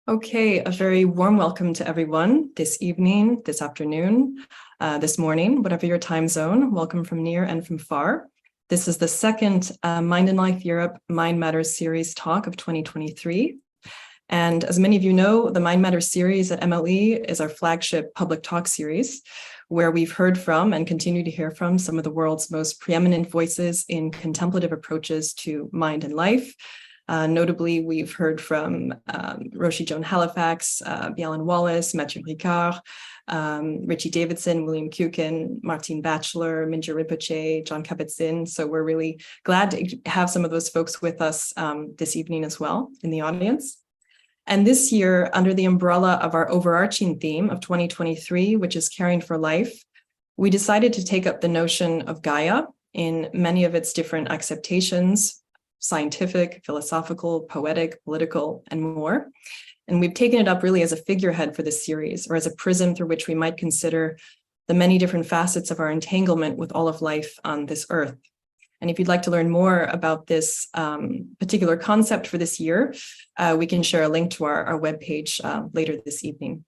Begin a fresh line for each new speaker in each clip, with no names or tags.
Okay, a very warm welcome to everyone this evening, this afternoon, this morning, whatever your time zone. Welcome from near and from far. This is the second Mind and Life Europe Mind Matters series talk of 2023. And as many of you know, the Mind Matters series at MLE is our flagship public talk series, where we've heard from and continue to hear from some of the world's most preeminent voices in contemplative approaches to mind and life. Notably, we've heard from Roshi Joan Halifax, Bjaalan Wallace, Mathieu Ricard, Richie Davidson, William Kukin, Martine Batchelor, Mingyur Rinpoche, John Kabat-Zinn. So we're really glad to have some of those folks with us this evening as well in the audience. And this year, under the umbrella of our overarching theme of 2023, which is Caring for Life, we decided to take up the notion of Gaia in many of its different acceptations: scientific, philosophical, poetic, political, and more. And we've taken it up really as a figurehead for this series, or as a prism through which we might consider the many different facets of our entanglement with all of life on this earth. And if you'd like to learn more about this particular concept for this year, we can share a link to our webpage later this evening.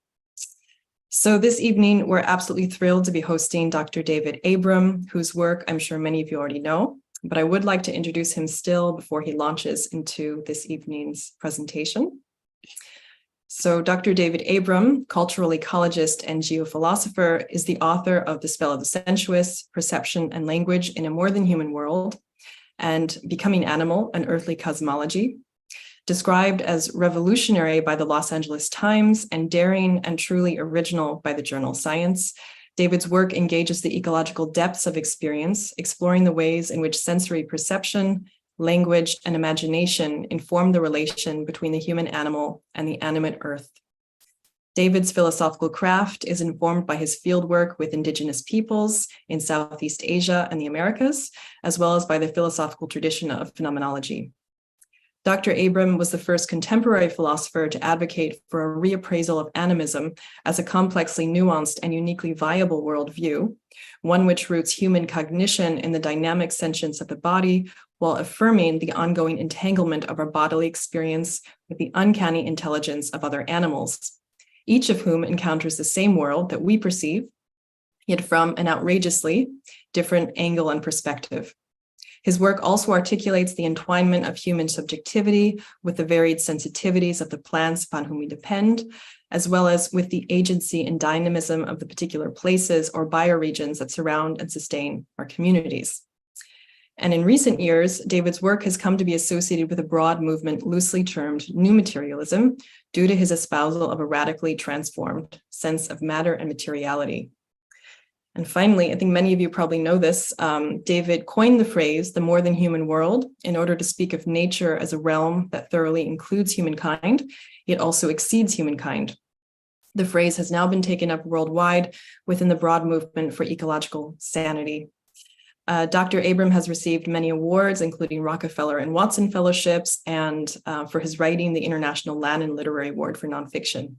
So this evening, we're absolutely thrilled to be hosting Dr. David Abram, whose work I'm sure many of you already know, but I would like to introduce him still before he launches into this evening's presentation. So Dr. David Abram, cultural ecologist and geophilosopher, is the author of The Spell of the Sensuous, Perception and Language in a More Than Human World, and Becoming Animal, An Earthly Cosmology. Described as revolutionary by the Los Angeles Times and daring and truly original by the journal Science, David's work engages the ecological depths of experience, exploring the ways in which sensory perception, language, and imagination inform the relation between the human animal and the animate earth. David's philosophical craft is informed by his fieldwork with Indigenous peoples in Southeast Asia and the Americas, as well as by the philosophical tradition of phenomenology. Dr. Abram was the first contemporary philosopher to advocate for a reappraisal of animism as a complexly nuanced and uniquely viable worldview, one which roots human cognition in the dynamic sentience of the body, while affirming the ongoing entanglement of our bodily experience with the uncanny intelligence of other animals, each of whom encounters the same world that we perceive, yet from an outrageously different angle and perspective. His work also articulates the entwinement of human subjectivity with the varied sensitivities of the plants upon whom we depend, as well as with the agency and dynamism of the particular places or bioregions that surround and sustain our communities. And in recent years, David's work has come to be associated with a broad movement loosely termed new materialism due to his espousal of a radically transformed sense of matter and materiality. And finally, I think many of you probably know this, David coined the phrase, the more than human world, in order to speak of nature as a realm that thoroughly includes humankind, yet also exceeds humankind. The phrase has now been taken up worldwide within the broad movement for ecological sanity. Dr. Abram has received many awards, including Rockefeller and Watson Fellowships, and for his writing, the International Lannan Literary Award for Nonfiction.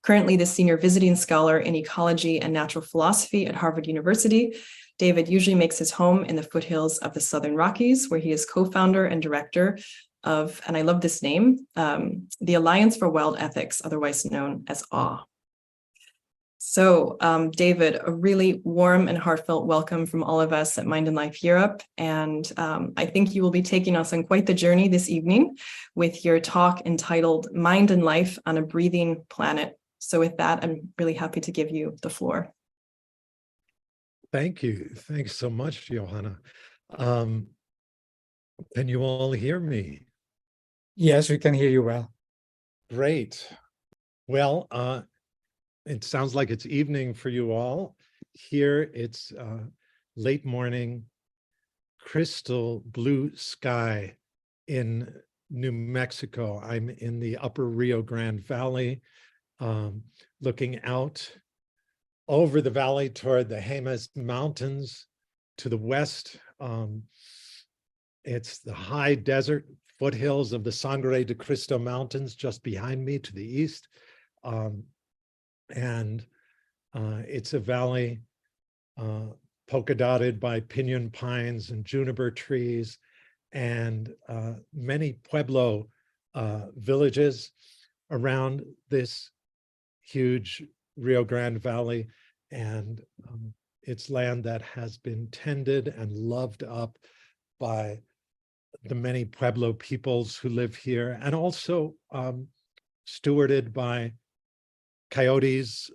Currently the senior visiting scholar in ecology and natural philosophy at Harvard University, David usually makes his home in the foothills of the Southern Rockies, where he is co-founder and director of, and I love this name, the Alliance for Wild Ethics, otherwise known as AWE. So David, a really warm and heartfelt welcome from all of us at Mind and Life Europe. And I think you will be taking us on quite the journey this evening with your talk entitled Mind and Life on a Breathing Planet. So with that, I'm really happy to give you the floor.
Thank you. Thanks so much, Johanna. Can you all hear me?
Yes, we can hear you well.
Great. Well, it sounds like it's evening for you all. Here it's late morning, crystal blue sky in New Mexico. I'm in the upper Rio Grande Valley, looking out over the valley toward the Jemez Mountains. To the west, it's the high desert foothills of the Sangre de Cristo Mountains just behind me to the east. And it's a valley polka dotted by piñon pines and juniper trees and many Pueblo villages. around this huge Rio Grande Valley and it's land that has been tended and loved up by the many Pueblo peoples who live here, and also stewarded by coyotes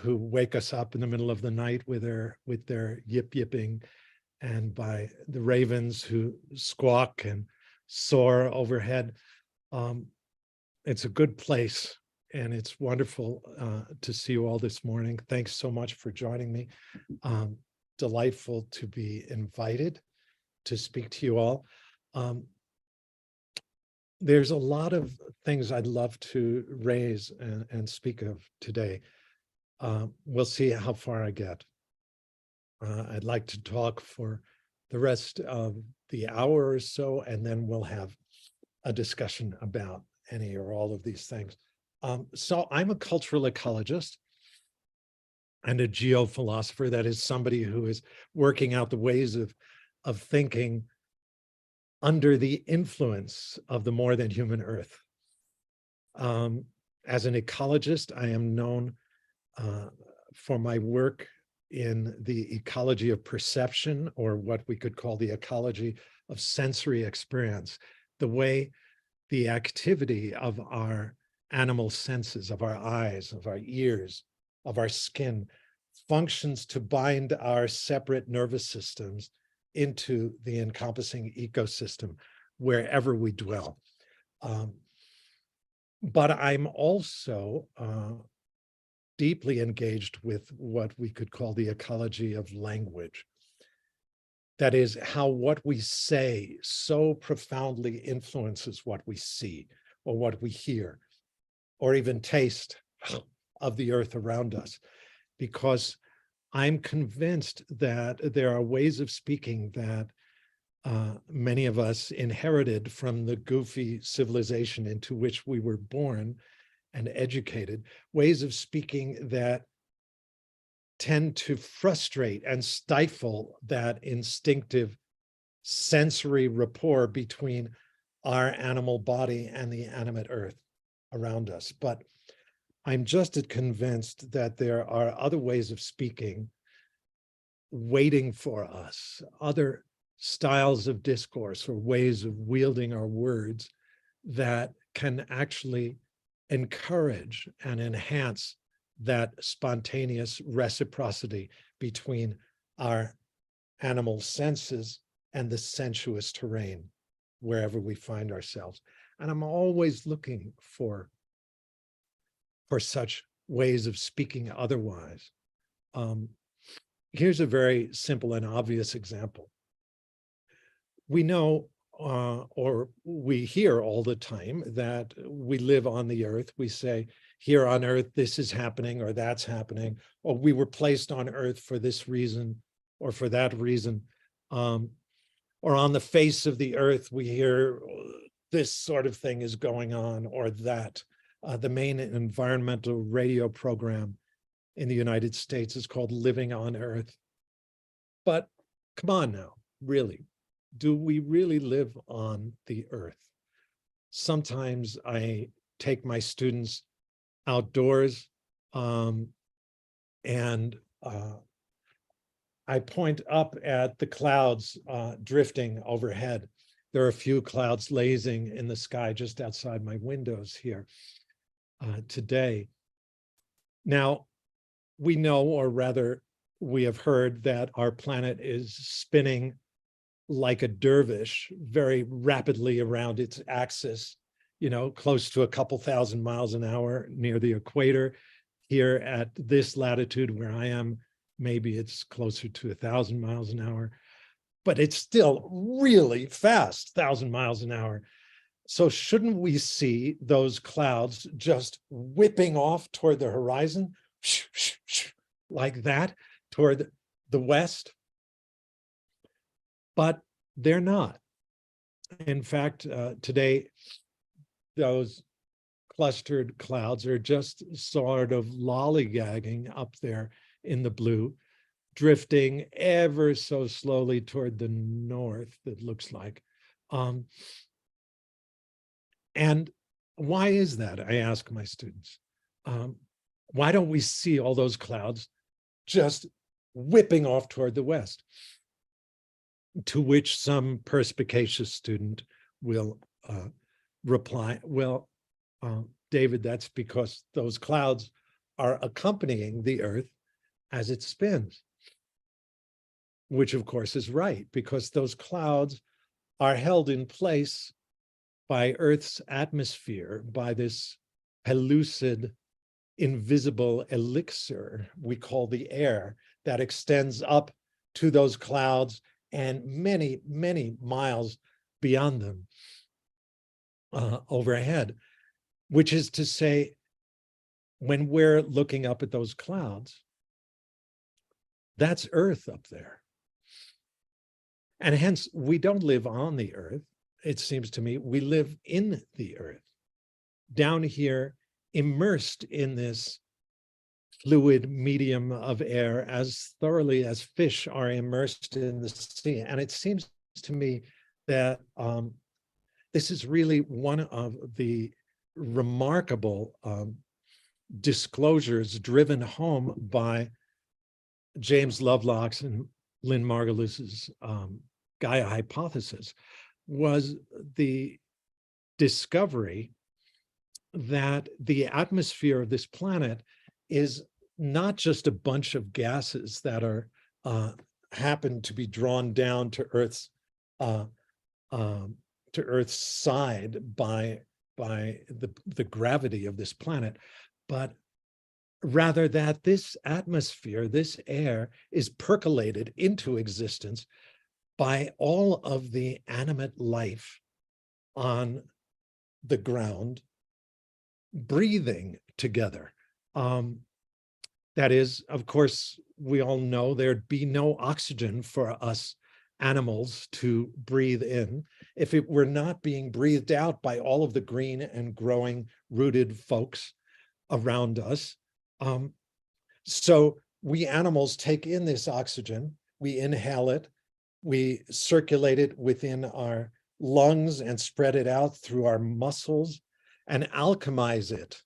who wake us up in the middle of the night with their yip yipping, and by the ravens who squawk and soar overhead. It's a good place, and it's wonderful to see you all this morning. Thanks so much for joining me. Delightful to be invited to speak to you all. There's a lot of things I'd love to raise and speak of today. We'll see how far I get. I'd like to talk for the rest of the hour or so, and then we'll have a discussion about any or all of these things. So I'm a cultural ecologist and a geophilosopher. That is somebody who is working out the ways of thinking under the influence of the more than human earth. As an ecologist, I am known for my work in the ecology of perception, or what we could call the ecology of sensory experience, the way the activity of our animal senses, of our eyes, of our ears, of our skin, functions to bind our separate nervous systems into the encompassing ecosystem wherever we dwell. But I'm also deeply engaged with what we could call the ecology of language. That is, how what we say so profoundly influences what we see, or what we hear, or even taste of the earth around us. Because I'm convinced that there are ways of speaking that many of us inherited from the goofy civilization into which we were born and educated, ways of speaking that tend to frustrate and stifle that instinctive sensory rapport between our animal body and the animate earth around us. But I'm just as convinced that there are other ways of speaking waiting for us, other styles of discourse or ways of wielding our words that can actually encourage and enhance that spontaneous reciprocity between our animal senses and the sensuous terrain wherever we find ourselves. And I'm always looking for such ways of speaking otherwise. Here's a very simple and obvious example. We know, or we hear all the time, that we live on the earth. We say, here on earth, this is happening, or that's happening, or we were placed on earth for this reason, or for that reason. Or on the face of the earth, we hear this sort of thing is going on, or that. The main environmental radio program in the United States is called Living on Earth. But come on now, really, do we really live on the earth? Sometimes I take my students outdoors and I point up at the clouds drifting overhead. There are a few clouds lazing in the sky just outside my windows here today. Now, we know, or rather we have heard, that our planet is spinning like a dervish very rapidly around its axis, close to a couple thousand miles an hour near the equator. Here at this latitude where I am, maybe it's closer to 1,000 miles an hour, but it's still really fast, 1,000 miles an hour. So shouldn't we see those clouds just whipping off toward the horizon, like that, toward the west? But they're not. In fact, today, those clustered clouds are just sort of lollygagging up there in the blue, drifting ever so slowly toward the north, it looks like. And Why is that? I ask my students. Why don't we see all those clouds just whipping off toward the west? To which some perspicacious student will reply, well, David, that's because those clouds are accompanying the Earth as it spins. Which of course is right, because those clouds are held in place by Earth's atmosphere, by this pellucid, invisible elixir we call the air that extends up to those clouds and many, many miles beyond them overhead, which is to say, when we're looking up at those clouds, that's Earth up there. And hence, we don't live on the Earth. It seems to me we live in the Earth, down here, immersed in this fluid medium of air as thoroughly as fish are immersed in the sea. And it seems to me that this is really one of the remarkable disclosures driven home by James Lovelock's and Lynn Margulis's Gaia hypothesis, was the discovery that the atmosphere of this planet is not just a bunch of gases that are happen to be drawn down to Earth's side by the gravity of this planet, but rather that this atmosphere, this air, is percolated into existence by all of the animate life on the ground breathing together. That is, of course, we all know there'd be no oxygen for us animals to breathe in if it were not being breathed out by all of the green and growing rooted folks around us. So we animals take in this oxygen, we inhale it, we circulate it within our lungs and spread it out through our muscles and alchemize it,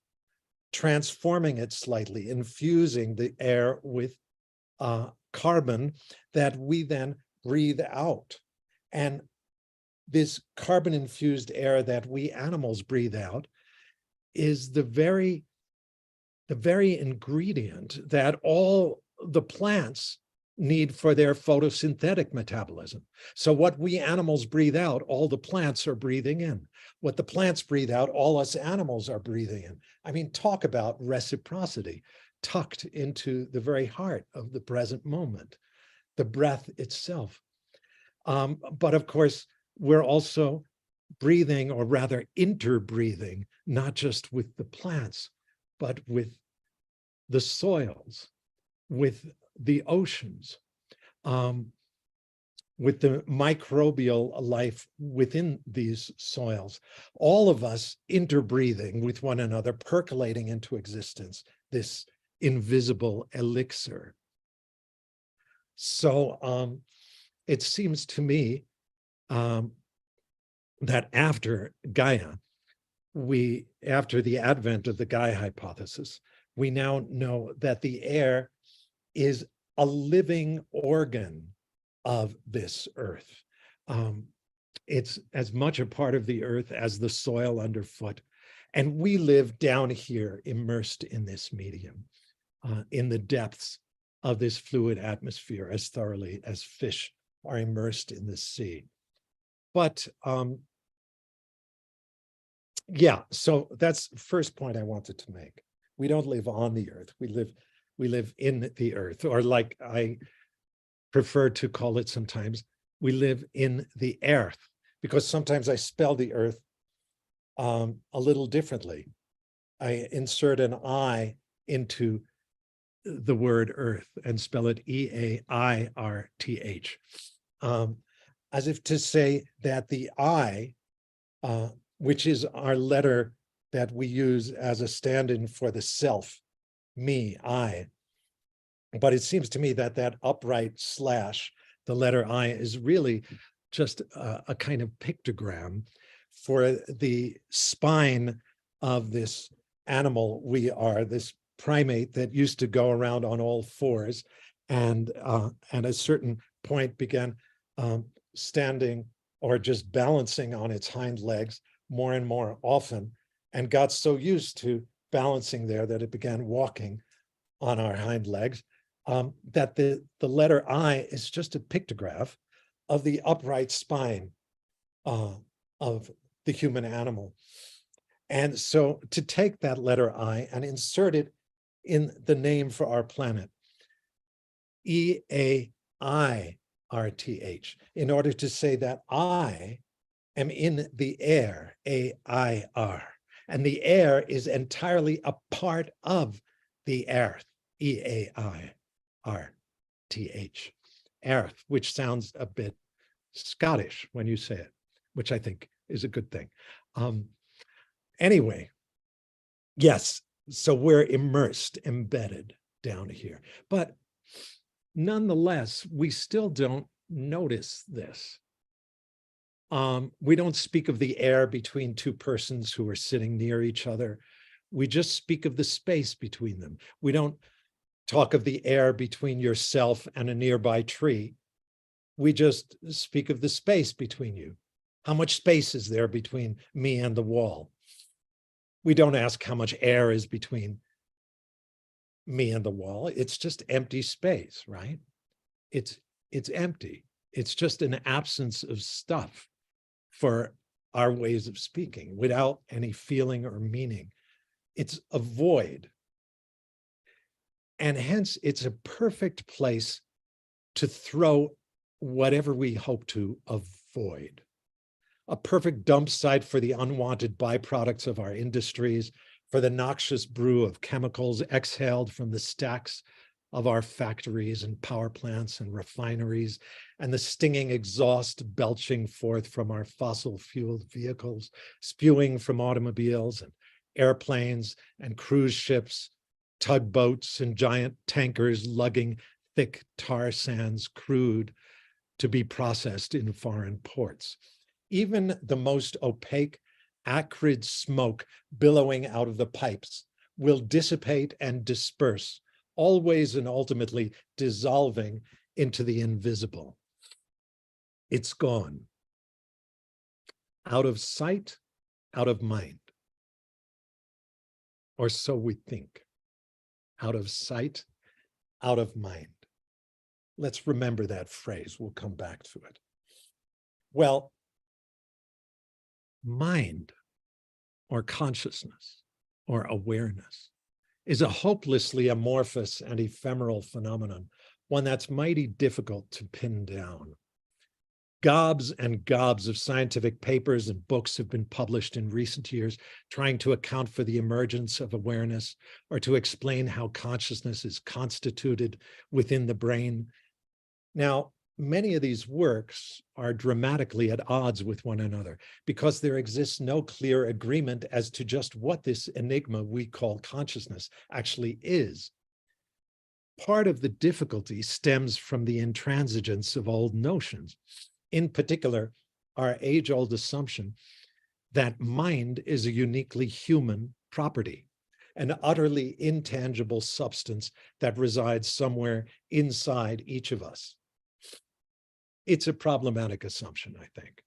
transforming it slightly, infusing the air with carbon that we then breathe out. And this carbon-infused air that we animals breathe out is the very ingredient that all the plants need for their photosynthetic metabolism. So what we animals breathe out, all the plants are breathing in. What the plants breathe out, all us animals are breathing in. I mean, talk about reciprocity tucked into the very heart of the present moment, the breath itself. But of course, we're also breathing, or rather interbreathing, not just with the plants, but with the soils, with the oceans, with the microbial life within these soils, all of us interbreathing with one another, percolating into existence, this invisible elixir. So it seems to me that after Gaia, after the advent of the Gaia hypothesis, we now know that the air is a living organ of this earth. It's as much a part of the earth as the soil underfoot. And we live down here immersed in this medium, in the depths of this fluid atmosphere as thoroughly as fish are immersed in the sea. But yeah, so that's the first point I wanted to make. We don't live on the earth, we live in the earth, or like I prefer to call it sometimes, we live in the earth, because sometimes I spell the earth a little differently. I insert an I into the word earth and spell it E-A-I-R-T-H, as if to say that the I, which is our letter that we use as a stand-in for the self, me, I. But it seems to me that that upright slash, the letter I, is really just a kind of pictogram for the spine of this animal we are, this primate that used to go around on all fours and at a certain point began standing or just balancing on its hind legs more and more often, and got so used to balancing there that it began walking on our hind legs, that the letter I is just a pictograph of the upright spine of the human animal. And so to take that letter I and insert it in the name for our planet, E-A-I-R-T-H, in order to say that I am in the air, A-I-R, and the air is entirely a part of the earth, E-A-I-R-T-H, earth, which sounds a bit Scottish when you say it, which I think is a good thing. Anyway, yes, so we're immersed, embedded down here, but nonetheless, we still don't notice this. We don't speak of the air between two persons who are sitting near each other. We just speak of the space between them. We don't talk of the air between yourself and a nearby tree. We just speak of the space between you. How much space is there between me and the wall? We don't ask how much air is between me and the wall. It's just empty space, right? It's empty. It's just an absence of stuff for our ways of speaking without any feeling or meaning. It's a void. And hence it's a perfect place to throw whatever we hope to avoid. A perfect dump site for the unwanted byproducts of our industries, for the noxious brew of chemicals exhaled from the stacks of our factories and power plants and refineries, and the stinging exhaust belching forth from our fossil fueled vehicles, spewing from automobiles and airplanes and cruise ships, tugboats and giant tankers lugging thick tar sands crude to be processed in foreign ports. Even the most opaque, acrid smoke billowing out of the pipes will dissipate and disperse, always and ultimately dissolving into the invisible. It's gone. Out of sight, out of mind. Or so we think. Out of sight, out of mind. Let's remember that phrase. We'll come back to it. Well, mind or consciousness or awareness is a hopelessly amorphous and ephemeral phenomenon, one that's mighty difficult to pin down. Gobs and gobs of scientific papers and books have been published in recent years trying to account for the emergence of awareness or to explain how consciousness is constituted within the brain. Now, many of these works are dramatically at odds with one another because there exists no clear agreement as to just what this enigma we call consciousness actually is. Part of the difficulty stems from the intransigence of old notions, in particular, our age-old assumption that mind is a uniquely human property, an utterly intangible substance that resides somewhere inside each of us. It's a problematic assumption, I think.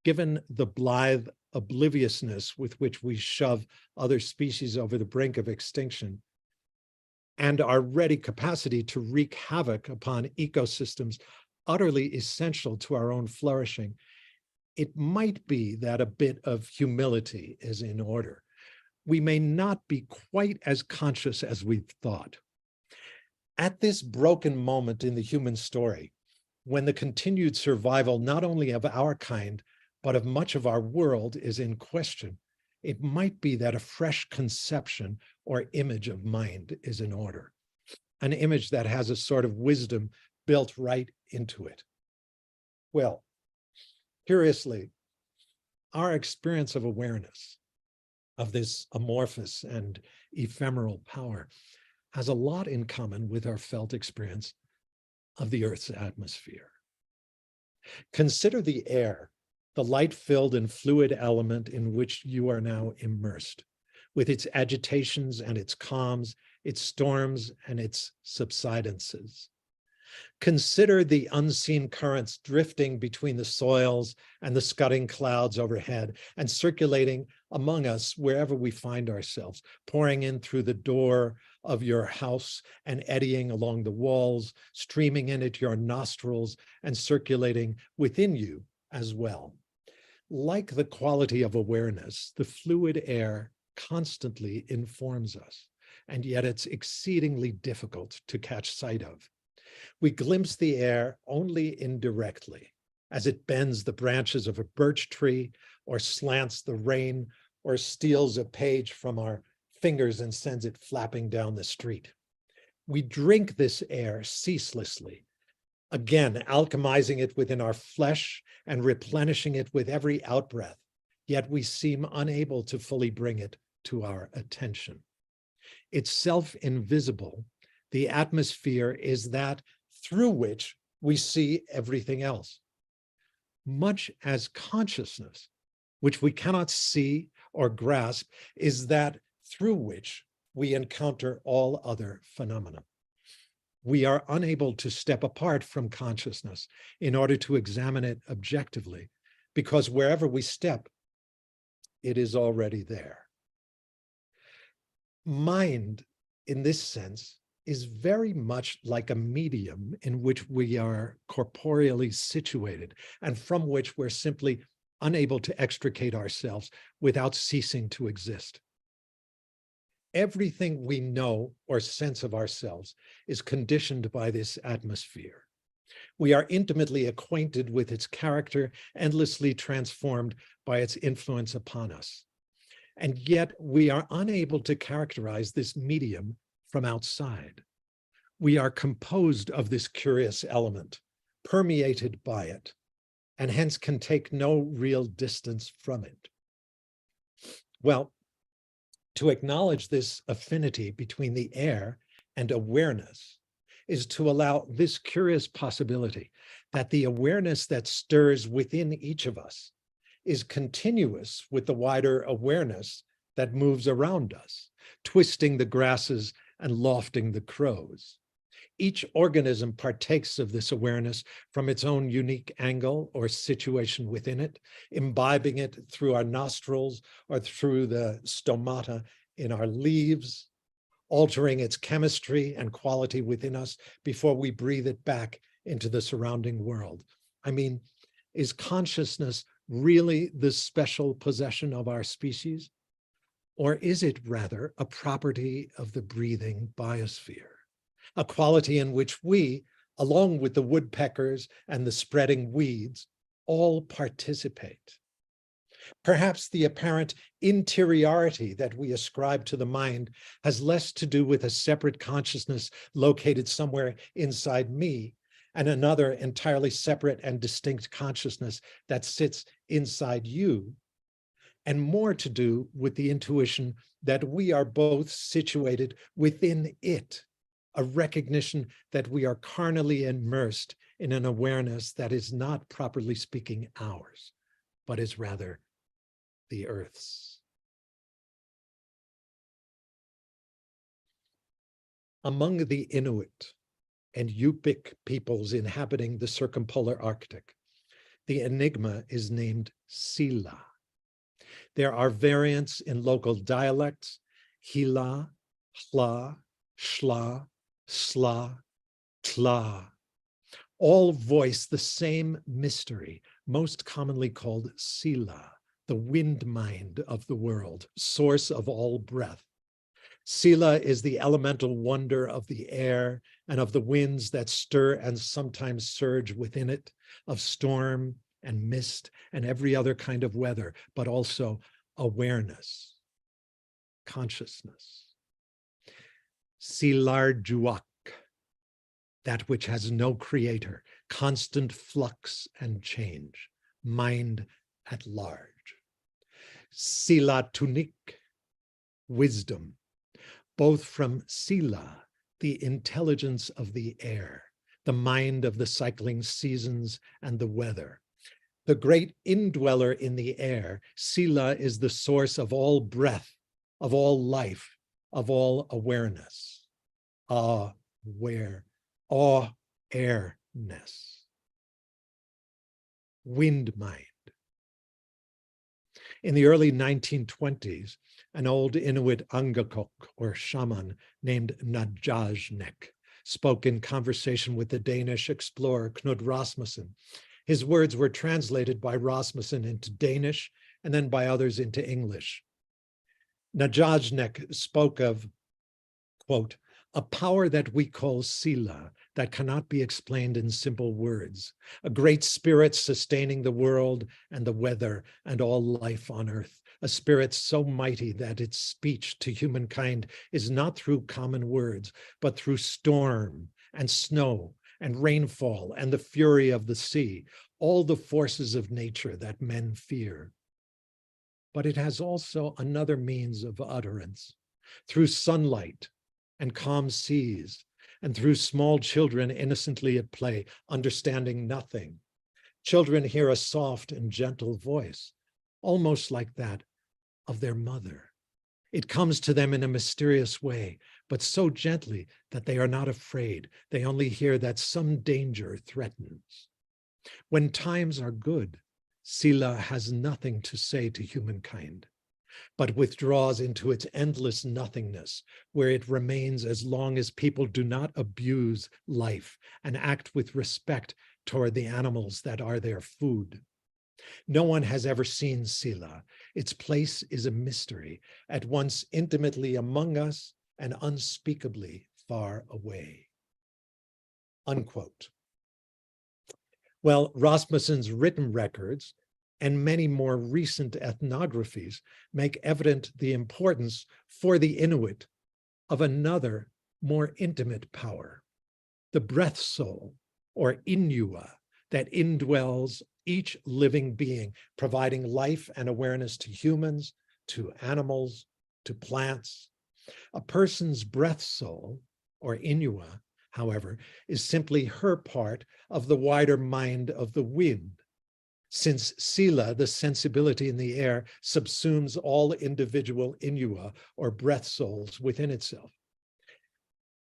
Given the blithe obliviousness with which we shove other species over the brink of extinction, and our ready capacity to wreak havoc upon ecosystems utterly essential to our own flourishing, it might be that a bit of humility is in order. We may not be quite as conscious as we've thought. At this broken moment in the human story, when the continued survival not only of our kind, but of much of our world is in question, it might be that a fresh conception or image of mind is in order, an image that has a sort of wisdom built right into it. Well, curiously, our experience of awareness of this amorphous and ephemeral power has a lot in common with our felt experience of the Earth's atmosphere. Consider the air the light-filled and fluid element in which you are now immersed, with its agitations and its calms, its storms and its subsidences. Consider the unseen currents drifting between the soils and the scudding clouds overhead and circulating among us wherever we find ourselves, pouring in through the door of your house and eddying along the walls, streaming in at your nostrils and circulating within you as well. Like the quality of awareness, the fluid air constantly informs us, and yet it's exceedingly difficult to catch sight of. We glimpse the air only indirectly, as it bends the branches of a birch tree, or slants the rain, or steals a page from our fingers and sends it flapping down the street. We drink this air ceaselessly, again alchemizing it within our flesh and replenishing it with every outbreath, yet we seem unable to fully bring it to our attention. It's self-invisible. The atmosphere is that through which we see everything else. Much as consciousness, which we cannot see or grasp, is that through which we encounter all other phenomena. We are unable to step apart from consciousness in order to examine it objectively, because wherever we step, it is already there. Mind, in this sense, is very much like a medium in which we are corporeally situated and from which we're simply unable to extricate ourselves without ceasing to exist. Everything we know or sense of ourselves is conditioned by this atmosphere. We are intimately acquainted with its character, endlessly transformed by its influence upon us. And yet we are unable to characterize this medium from outside. We are composed of this curious element, permeated by it, and hence can take no real distance from it. Well, to acknowledge this affinity between the air and awareness is to allow this curious possibility that the awareness that stirs within each of us is continuous with the wider awareness that moves around us, twisting the grasses and lofting the crows. Each organism partakes of this awareness from its own unique angle or situation within it, imbibing it through our nostrils or through the stomata in our leaves, altering its chemistry and quality within us before we breathe it back into the surrounding world. I mean, is consciousness really the special possession of our species? Or is it rather a property of the breathing biosphere, a quality in which we, along with the woodpeckers and the spreading weeds, all participate? Perhaps the apparent interiority that we ascribe to the mind has less to do with a separate consciousness located somewhere inside me and another entirely separate and distinct consciousness that sits inside you, and more to do with the intuition that we are both situated within it, a recognition that we are carnally immersed in an awareness that is not, properly speaking, ours, but is rather the Earth's. Among the Inuit and Yupik peoples inhabiting the circumpolar Arctic, the enigma is named Sila. There are variants in local dialects: Hila, Hla, Shla, Sla, Tla. All voice the same mystery, most commonly called Sila, the wind mind of the world, source of all breath. Sila is the elemental wonder of the air and of the winds that stir and sometimes surge within it, of storm and mist and every other kind of weather, but also awareness, consciousness. Silarjuak, that which has no creator, constant flux and change, mind at large. Silatunik, wisdom, both from Sila, the intelligence of the air, the mind of the cycling seasons and the weather, The great indweller in the air, Sila is the source of all breath, of all life, of all awareness. Awareness. Wind mind. In the early 1920s, an old Inuit Angakok or shaman named Najajnek spoke in conversation with the Danish explorer Knud Rasmussen. His words were translated by Rasmussen into Danish and then by others into English. Najajnek spoke of, quote, a power that we call Sila that cannot be explained in simple words, a great spirit sustaining the world and the weather and all life on earth, a spirit so mighty that its speech to humankind is not through common words, but through storm and snow and rainfall and the fury of the sea, all the forces of nature that men fear. But it has also another means of utterance, through sunlight and calm seas, and through small children innocently at play, understanding nothing. Children hear a soft and gentle voice, almost like that of their mother. It comes to them in a mysterious way, but so gently that they are not afraid. They only hear that some danger threatens. When times are good, Sila has nothing to say to humankind, but withdraws into its endless nothingness, where it remains as long as people do not abuse life and act with respect toward the animals that are their food. No one has ever seen Sila. Its place is a mystery, at once intimately among us and unspeakably far away. Unquote. Well, Rasmussen's written records and many more recent ethnographies make evident the importance for the Inuit of another, more intimate power, the breath soul, or Inua, that indwells each living being, providing life and awareness to humans, to animals, to plants. A person's breath soul, or Inua, however, is simply her part of the wider mind of the wind, since Sila, the sensibility in the air, subsumes all individual Inua, or breath souls, within itself.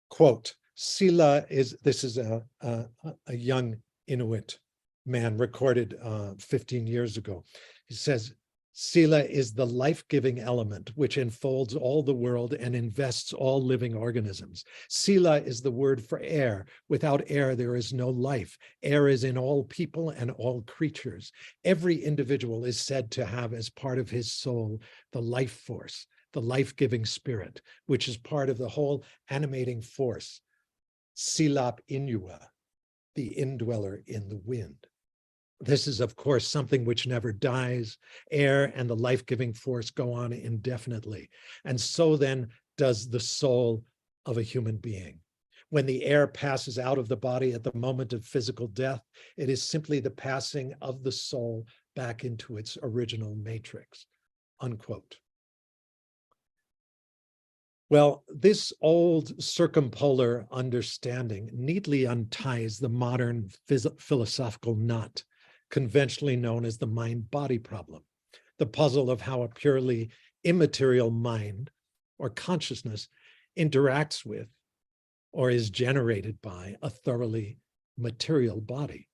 Quote, Sila is, this is a young Inuit man recorded 15 years ago. He says, Sila is the life-giving element which enfolds all the world and invests all living organisms. Sila is the word for air. Without air, there is no life. Air is in all people and all creatures. Every individual is said to have as part of his soul the life force, the life-giving spirit, which is part of the whole animating force. Silap Inua, the indweller in the wind. This is, of course, something which never dies. Air and the life-giving force go on indefinitely. And so then does the soul of a human being. When the air passes out of the body at the moment of physical death, it is simply the passing of the soul back into its original matrix, unquote. Well, this old circumpolar understanding neatly unties the modern philosophical knot, conventionally known as the mind-body problem, the puzzle of how a purely immaterial mind or consciousness interacts with or is generated by a thoroughly material body.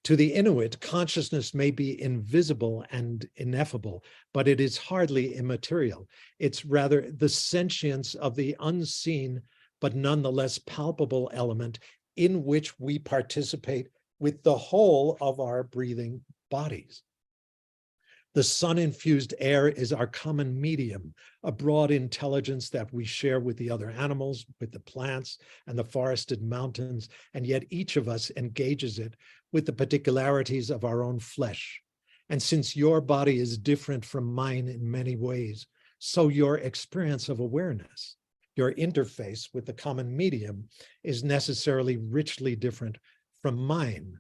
To the Inuit, consciousness may be invisible and ineffable, but it is hardly immaterial. It's rather the sentience of the unseen, but nonetheless palpable element in which we participate with the whole of our breathing bodies. The sun-infused air is our common medium, a broad intelligence that we share with the other animals, with the plants and the forested mountains, and yet each of us engages it with the particularities of our own flesh. And since your body is different from mine in many ways, so your experience of awareness, your interface with the common medium, is necessarily richly different from mine.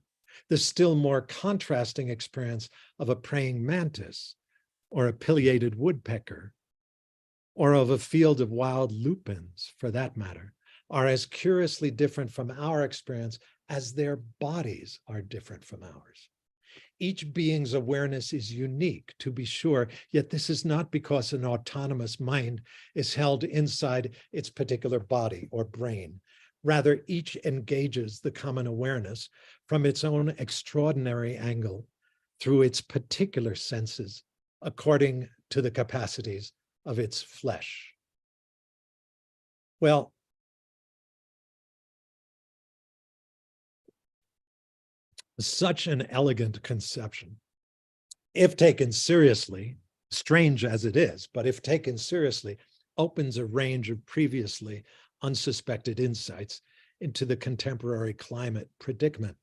The still more contrasting experience of a praying mantis, or a pileated woodpecker, or of a field of wild lupins, for that matter, are as curiously different from our experience as their bodies are different from ours. Each being's awareness is unique, to be sure, yet this is not because an autonomous mind is held inside its particular body or brain. Rather, each engages the common awareness from its own extraordinary angle through its particular senses, according to the capacities of its flesh. Well, such an elegant conception, if taken seriously, strange as it is, but if taken seriously, opens a range of previously unsuspected insights into the contemporary climate predicament.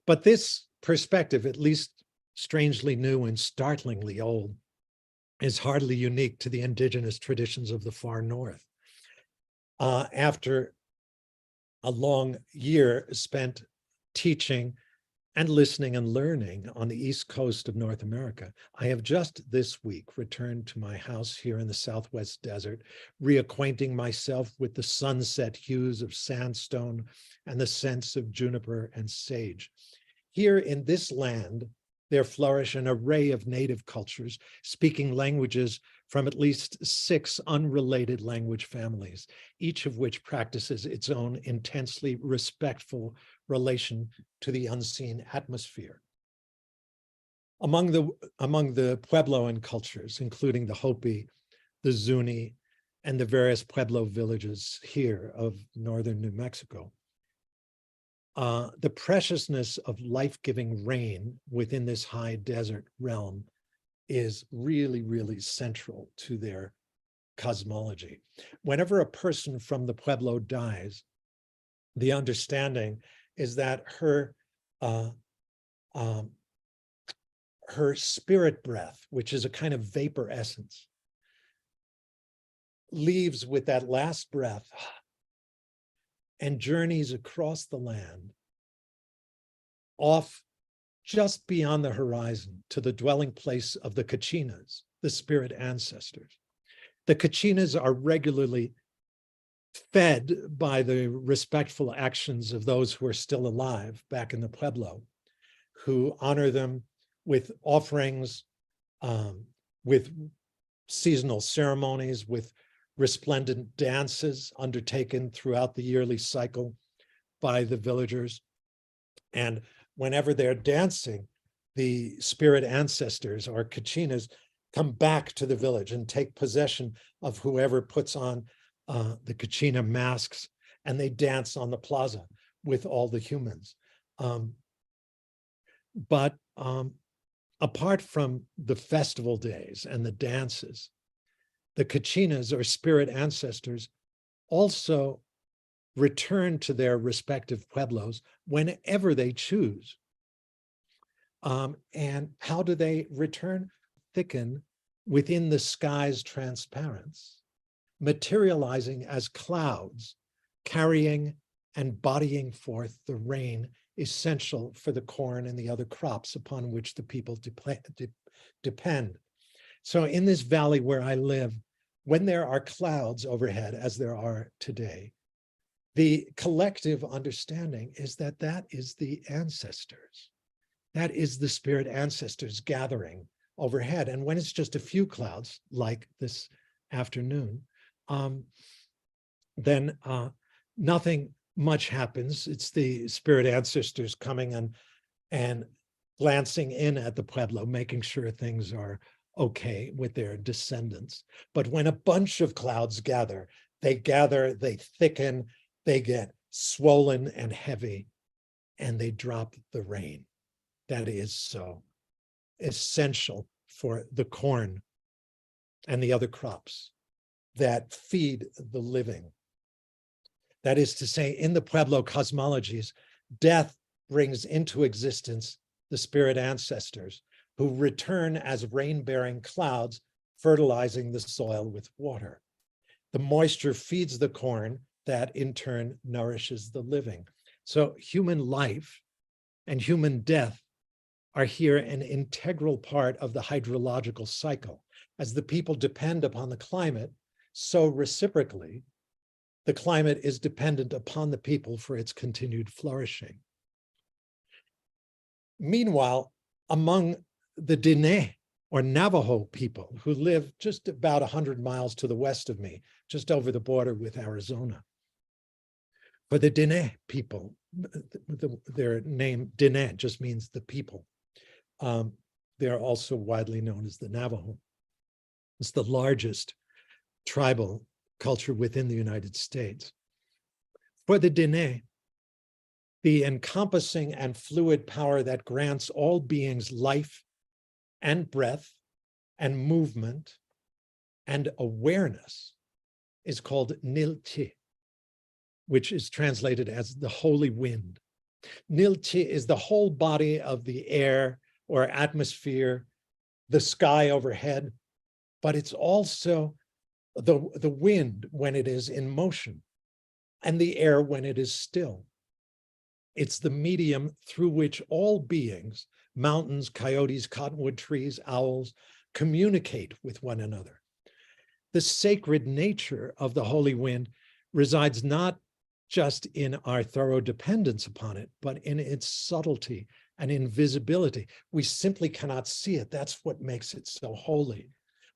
But this perspective, at least strangely new and startlingly old, is hardly unique to the indigenous traditions of the far north. After a long year spent teaching and listening and learning on the East Coast of North America, I have just this week returned to my house here in the Southwest Desert, reacquainting myself with the sunset hues of sandstone and the scents of juniper and sage. Here in this land, there flourish an array of native cultures speaking languages from at least 6 unrelated language families, each of which practices its own intensely respectful relation to the unseen atmosphere. Among the Puebloan cultures, including the Hopi, the Zuni, and the various Pueblo villages here of northern New Mexico, the preciousness of life-giving rain within this high desert realm is really, really central to their cosmology. Whenever a person from the Pueblo dies, the understanding is that her spirit breath, which is a kind of vapor essence, leaves with that last breath and journeys across the land, off just beyond the horizon to the dwelling place of the Kachinas, the spirit ancestors. The Kachinas are regularly fed by the respectful actions of those who are still alive back in the Pueblo, who honor them with offerings, with seasonal ceremonies, with resplendent dances undertaken throughout the yearly cycle by the villagers. And whenever they're dancing, the spirit ancestors or Kachinas come back to the village and take possession of whoever puts on the Kachina masks, and they dance on the plaza with all the humans. But apart from the festival days and the dances, the Kachinas or spirit ancestors also return to their respective pueblos whenever they choose. And how do they return? Thicken within the sky's transparence, materializing as clouds, carrying and bodying forth the rain essential for the corn and the other crops upon which the people depend. So in this valley where I live, when there are clouds overhead, as there are today, the collective understanding is that that is the ancestors. That is the spirit ancestors gathering overhead. And when it's just a few clouds, like this afternoon, then nothing much happens. It's the spirit ancestors coming and glancing in at the Pueblo, making sure things are okay with their descendants. But when a bunch of clouds gather, they thicken, they get swollen and heavy, and they drop the rain. That is so essential for the corn and the other crops that feed the living. That is to say, in the Pueblo cosmologies, death brings into existence the spirit ancestors who return as rain-bearing clouds, fertilizing the soil with water. The moisture feeds the corn that in turn nourishes the living. So human life and human death are here an integral part of the hydrological cycle. As the people depend upon the climate, so reciprocally, the climate is dependent upon the people for its continued flourishing. Meanwhile, among the Diné or Navajo people who live just about 100 miles to the west of me, just over the border with Arizona. For the Diné people, their name Diné just means the people. They're also widely known as the Navajo. It's the largest tribal culture within the United States. For the Diné, the encompassing and fluid power that grants all beings life and breath and movement and awareness is called Nilchi, which is translated as the holy wind. Nilchi is the whole body of the air or atmosphere, the sky overhead, but it's also the wind when it is in motion and the air when it is still. It's the medium through which all beings, mountains, coyotes, cottonwood trees, owls, communicate with one another. The sacred nature of the holy wind resides not just in our thorough dependence upon it, but in its subtlety and invisibility. We simply cannot see it. That's what makes it so holy.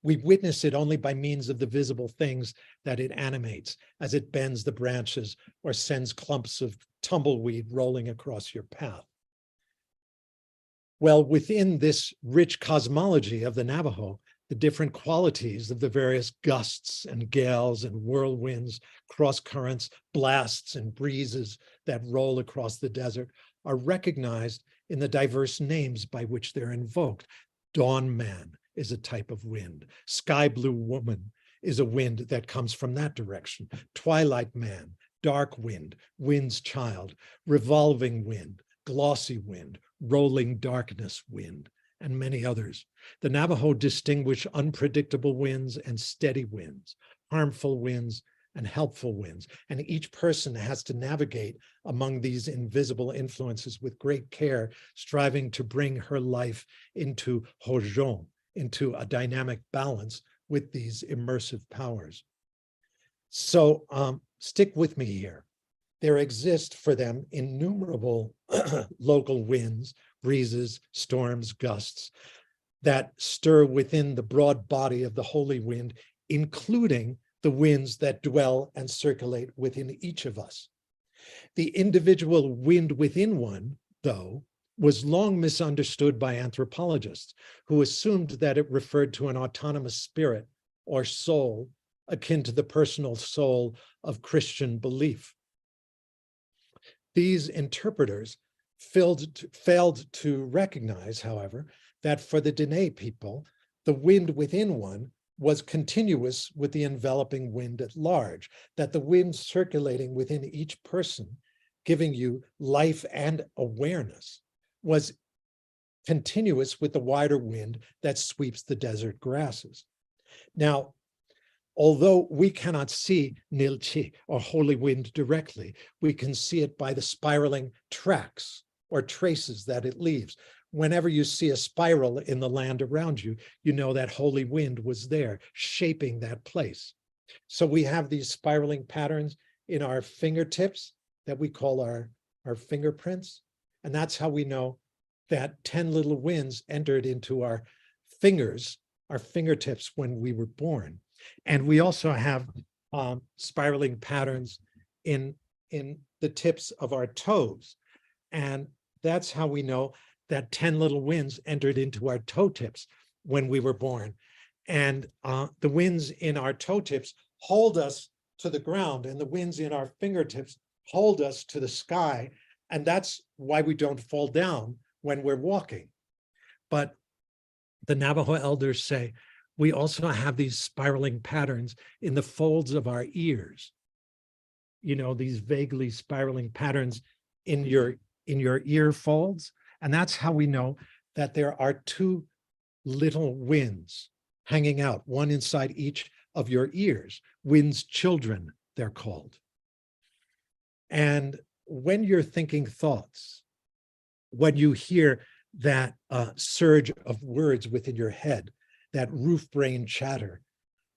We witness it only by means of the visible things that it animates as it bends the branches or sends clumps of tumbleweed rolling across your path. Well, within this rich cosmology of the Navajo, the different qualities of the various gusts and gales and whirlwinds, cross currents, blasts and breezes that roll across the desert are recognized in the diverse names by which they're invoked. Dawn man is a type of wind. Sky blue woman is a wind that comes from that direction. Twilight man, dark wind, wind's child, revolving wind, glossy wind, rolling darkness wind, and many others. The Navajo distinguish unpredictable winds and steady winds, harmful winds and helpful winds. And each person has to navigate among these invisible influences with great care, striving to bring her life into hojon, into a dynamic balance with these immersive powers. So stick with me here. There exist for them innumerable local winds, breezes, storms, gusts that stir within the broad body of the holy wind, including the winds that dwell and circulate within each of us. The individual wind within one, though, was long misunderstood by anthropologists who assumed that it referred to an autonomous spirit or soul akin to the personal soul of Christian belief. These interpreters failed to recognize, however, that for the Diné people, the wind within one was continuous with the enveloping wind at large, that the wind circulating within each person, giving you life and awareness, was continuous with the wider wind that sweeps the desert grasses. Now, although we cannot see Nilchi or holy wind directly, we can see it by the spiraling tracks or traces that it leaves. Whenever you see a spiral in the land around you, you know that holy wind was there, shaping that place. So we have these spiraling patterns in our fingertips that we call our fingerprints. And that's how we know that 10 little winds entered into our fingers, our fingertips when we were born. And we also have spiraling patterns in the tips of our toes. And that's how we know that 10 little winds entered into our toe tips when we were born. And the winds in our toe tips hold us to the ground, and the winds in our fingertips hold us to the sky. And that's why we don't fall down when we're walking. But the Navajo elders say, we also have these spiraling patterns in the folds of our ears. You know, these vaguely spiraling patterns in your ear folds. And that's how we know that there are two little winds hanging out, one inside each of your ears. Winds children, they're called. And when you're thinking thoughts, when you hear that surge of words within your head, that roof brain chatter,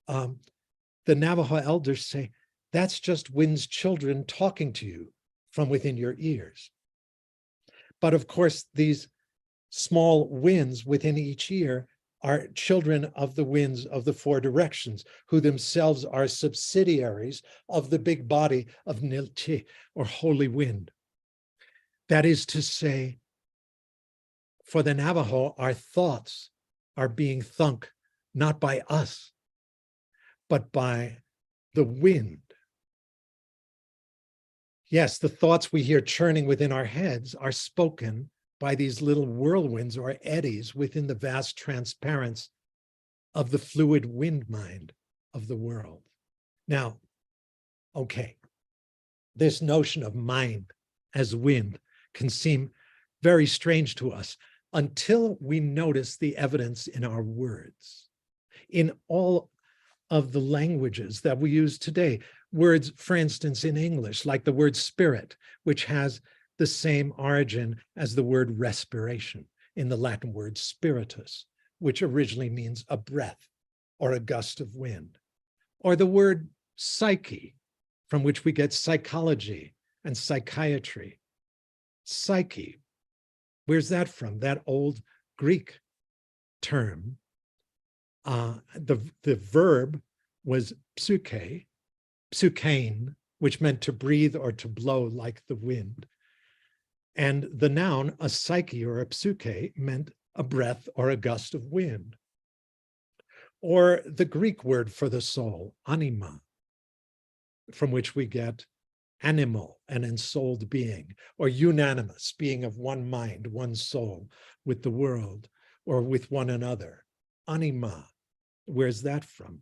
the Navajo elders say, that's just wind's children talking to you from within your ears. But of course, these small winds within each ear are children of the winds of the four directions, who themselves are subsidiaries of the big body of Nilche, or holy wind. That is to say, for the Navajo, our thoughts are being thunk not by us, but by the wind. Yes, the thoughts we hear churning within our heads are spoken by these little whirlwinds or eddies within the vast transparence of the fluid wind mind of the world. Now, okay, this notion of mind as wind can seem very strange to us until we notice the evidence in our words. In all of the languages that we use today, words, for instance, in English, like the word spirit, which has the same origin as the word respiration in the Latin word spiritus, which originally means a breath or a gust of wind, or the word psyche, from which we get psychology and psychiatry. Psyche, where's that from? That old Greek term. The verb was psyche, psychein, which meant to breathe or to blow like the wind. And the noun, a psyche or a psyche, meant a breath or a gust of wind. Or the Greek word for the soul, anima, from which we get animal, an ensouled being, or unanimous, being of one mind, one soul with the world or with one another. Anima, where's that from?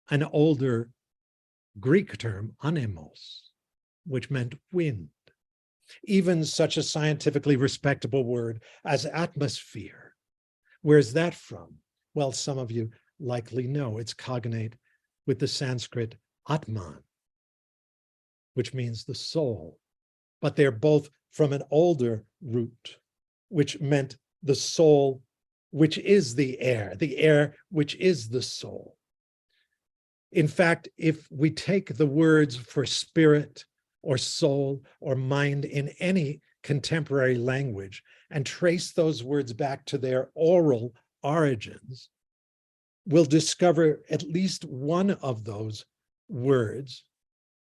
An older Greek term, anemos, which meant wind. Even such a scientifically respectable word as atmosphere. Where's that from? Well, some of you likely know it's cognate with the Sanskrit Atman, which means the soul. But they're both from an older root, which meant the soul, which is the air which is the soul. In fact, if we take the words for spirit or soul or mind in any contemporary language and trace those words back to their oral origins, we'll discover at least one of those words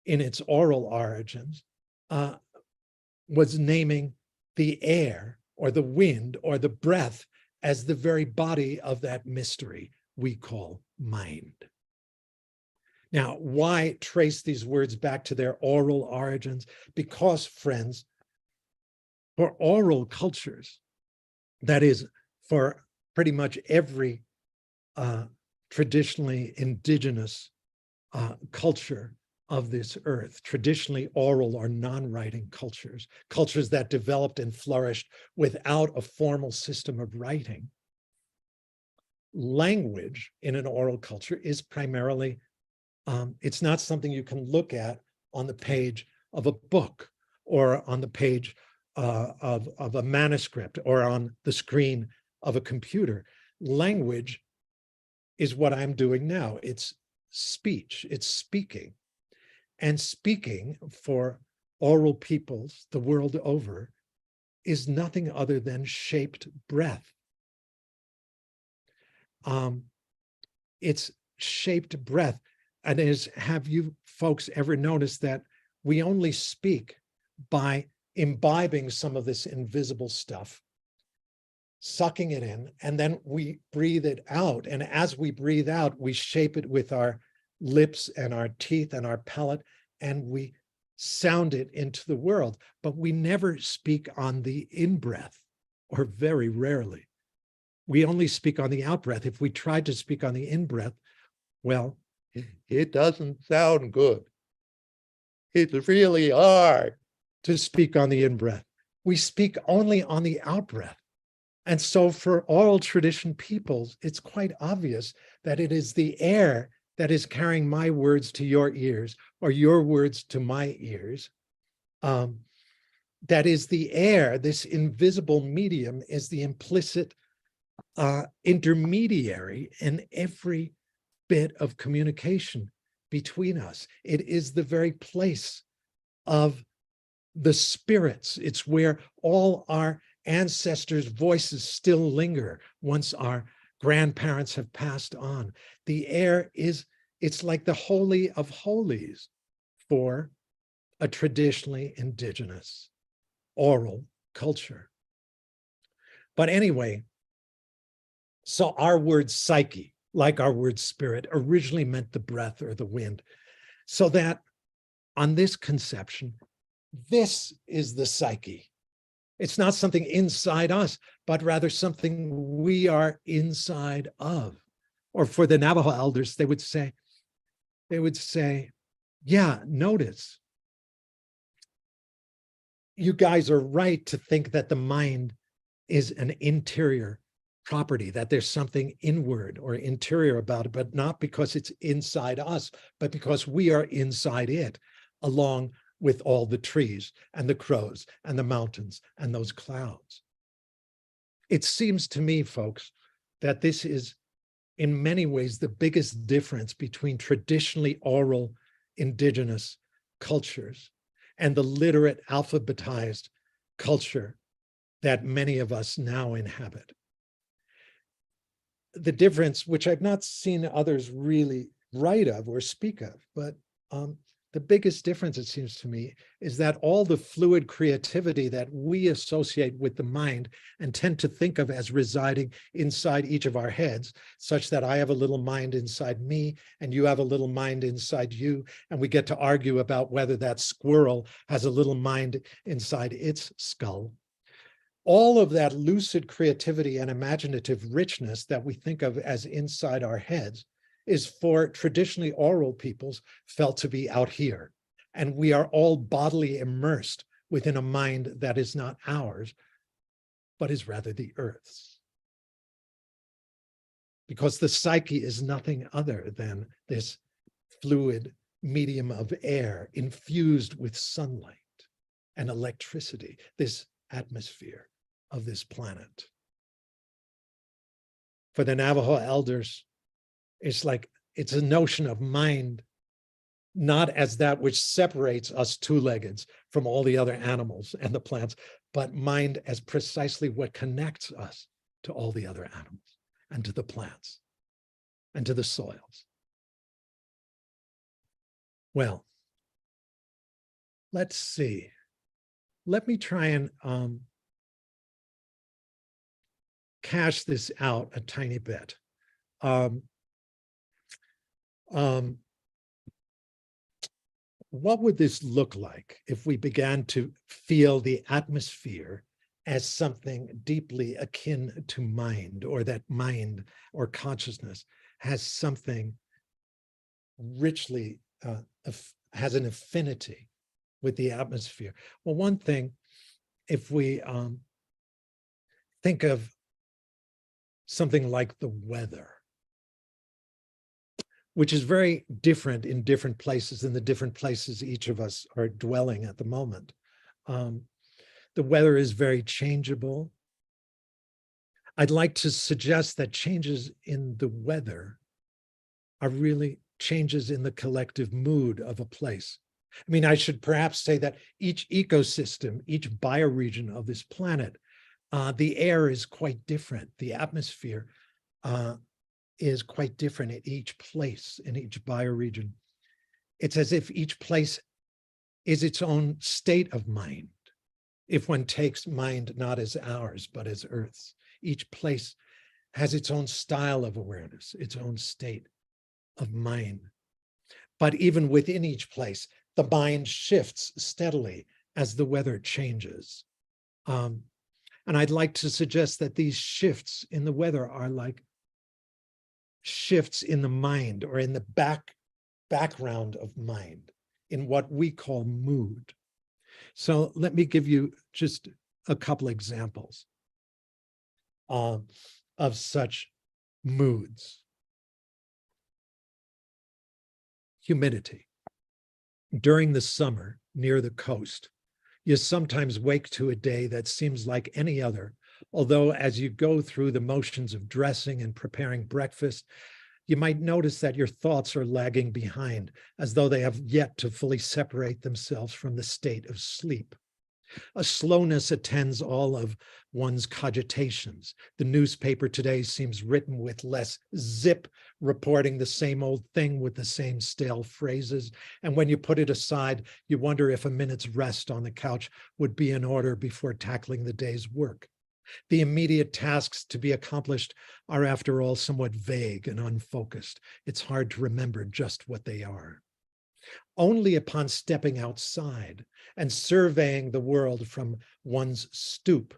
in its oral origins was naming the air or the wind or the breath as the very body of that mystery we call mind. Now, why trace these words back to their oral origins? Because, friends, for oral cultures, that is, for pretty much every traditionally indigenous culture of this earth, traditionally oral or non-writing cultures, cultures that developed and flourished without a formal system of writing, language in an oral culture is primarily it's not something you can look at on the page of a book or on the page of a manuscript or on the screen of a computer. Language is what I'm doing now. It's speech, it's speaking. And speaking for oral peoples the world over is nothing other than shaped breath. It's shaped breath. And have you folks ever noticed that we only speak by imbibing some of this invisible stuff, sucking it in, and then we breathe it out. And as we breathe out, we shape it with our lips and our teeth and our palate, and we sound it into the world. But we never speak on the in-breath, or very rarely. We only speak on the out-breath. If we tried to speak on the in-breath, well, it doesn't sound good. It's really hard to speak on the in-breath. We speak only on the out-breath. And so for oral tradition peoples, it's quite obvious that it is the air that is carrying my words to your ears or your words to my ears. That is the air, this invisible medium is the implicit intermediary in every bit of communication between us. It is the very place of the spirits. It's where all our ancestors' voices still linger once our grandparents have passed on. The air it's like the holy of holies for a traditionally indigenous oral culture. But anyway, so our word psyche, like our word spirit, originally meant the breath or the wind. So that on this conception, this is the psyche. It's not something inside us, but rather something we are inside of. Or for the Navajo elders, they would say, yeah, notice, you guys are right to think that the mind is an interior property, that there's something inward or interior about it, but not because it's inside us, but because we are inside it, along with all the trees and the crows and the mountains and those clouds. It seems to me, folks, that this is in many ways the biggest difference between traditionally oral indigenous cultures and the literate alphabetized culture that many of us now inhabit. The difference, which I've not seen others really write of or speak of, but the biggest difference, it seems to me, is that all the fluid creativity that we associate with the mind and tend to think of as residing inside each of our heads, such that I have a little mind inside me and you have a little mind inside you, and we get to argue about whether that squirrel has a little mind inside its skull. All of that lucid creativity and imaginative richness that we think of as inside our heads is for traditionally oral peoples felt to be out here. And we are all bodily immersed within a mind that is not ours, but is rather the earth's. Because the psyche is nothing other than this fluid medium of air infused with sunlight and electricity, this atmosphere of this planet. For the Navajo elders, it's a notion of mind, not as that which separates us two-leggeds from all the other animals and the plants, but mind as precisely what connects us to all the other animals and to the plants and to the soils. Well, let's see. Let me try and cash this out a tiny bit. What would this look like if we began to feel the atmosphere as something deeply akin to mind, or that mind or consciousness has something richly, has an affinity with the atmosphere? Well, one thing, if we think of something like the weather, which is very different in different places, in the different places each of us are dwelling at the moment. The weather is very changeable. I'd like to suggest that changes in the weather are really changes in the collective mood of a place. I mean, I should perhaps say that each ecosystem, each bioregion of this planet, the air is quite different. The atmosphere is quite different at each place, in each bioregion. It's as if each place is its own state of mind, if one takes mind not as ours, but as Earth's. Each place has its own style of awareness, its own state of mind. But even within each place, the mind shifts steadily as the weather changes. And I'd like to suggest that these shifts in the weather are like shifts in the mind, or in the background of mind, in what we call mood. So let me give you just a couple examples of such moods. Humidity. During the summer near the coast, you sometimes wake to a day that seems like any other, although as you go through the motions of dressing and preparing breakfast, you might notice that your thoughts are lagging behind, as though they have yet to fully separate themselves from the state of sleep. A slowness attends all of one's cogitations. The newspaper today seems written with less zip, reporting the same old thing with the same stale phrases. And when you put it aside, you wonder if a minute's rest on the couch would be in order before tackling the day's work. The immediate tasks to be accomplished are, after all, somewhat vague and unfocused. It's hard to remember just what they are. Only upon stepping outside and surveying the world from one's stoop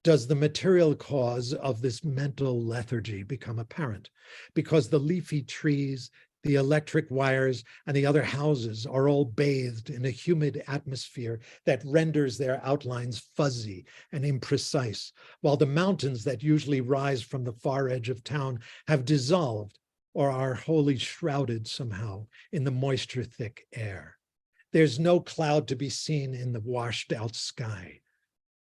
does the material cause of this mental lethargy become apparent, because the leafy trees, the electric wires, and the other houses are all bathed in a humid atmosphere that renders their outlines fuzzy and imprecise, while the mountains that usually rise from the far edge of town have dissolved or are wholly shrouded somehow in the moisture-thick air. There's no cloud to be seen in the washed-out sky,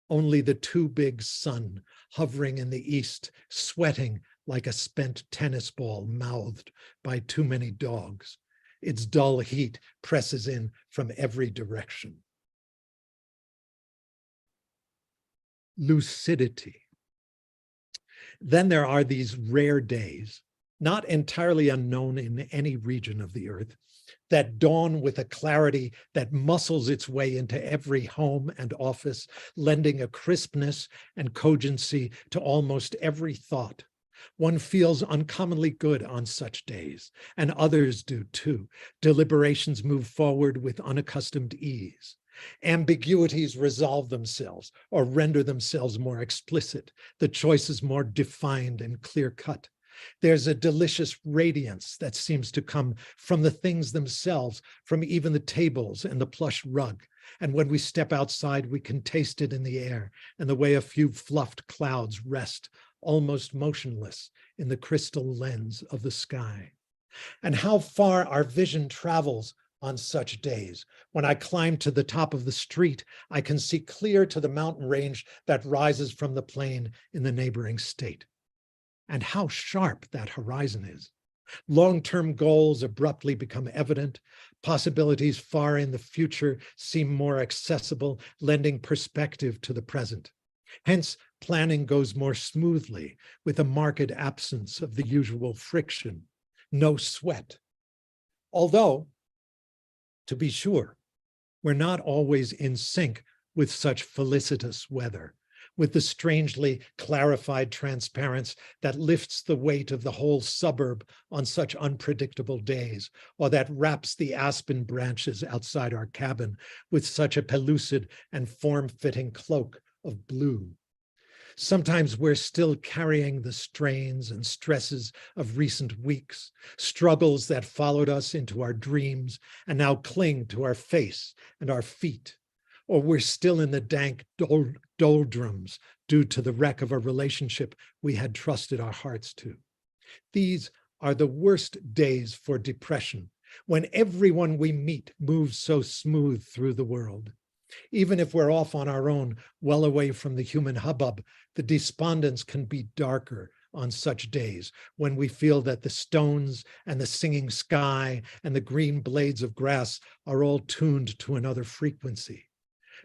only the too big sun hovering in the east, sweating like a spent tennis ball mouthed by too many dogs. Its dull heat presses in from every direction. Lucidity. Then there are these rare days, not entirely unknown in any region of the earth, that dawn with a clarity that muscles its way into every home and office, lending a crispness and cogency to almost every thought. One feels uncommonly good on such days, and others do too. Deliberations move forward with unaccustomed ease. Ambiguities resolve themselves or render themselves more explicit, the choices more defined and clear-cut. There's a delicious radiance that seems to come from the things themselves, from even the tables and the plush rug. And when we step outside, we can taste it in the air and the way a few fluffed clouds rest almost motionless in the crystal lens of the sky. And how far our vision travels on such days. When I climb to the top of the street, I can see clear to the mountain range that rises from the plain in the neighboring state. And how sharp that horizon is. Long-term goals abruptly become evident. Possibilities far in the future seem more accessible, lending perspective to the present. Hence, planning goes more smoothly with a marked absence of the usual friction, no sweat. Although, to be sure, we're not always in sync with such felicitous weather, with the strangely clarified transparence that lifts the weight of the whole suburb on such unpredictable days, or that wraps the aspen branches outside our cabin with such a pellucid and form-fitting cloak of blue. Sometimes we're still carrying the strains and stresses of recent weeks, struggles that followed us into our dreams and now cling to our face and our feet. Or we're still in the dank doldrums due to the wreck of a relationship we had trusted our hearts to. These are the worst days for depression, when everyone we meet moves so smooth through the world. Even if we're off on our own, well away from the human hubbub, the despondence can be darker on such days when we feel that the stones and the singing sky and the green blades of grass are all tuned to another frequency.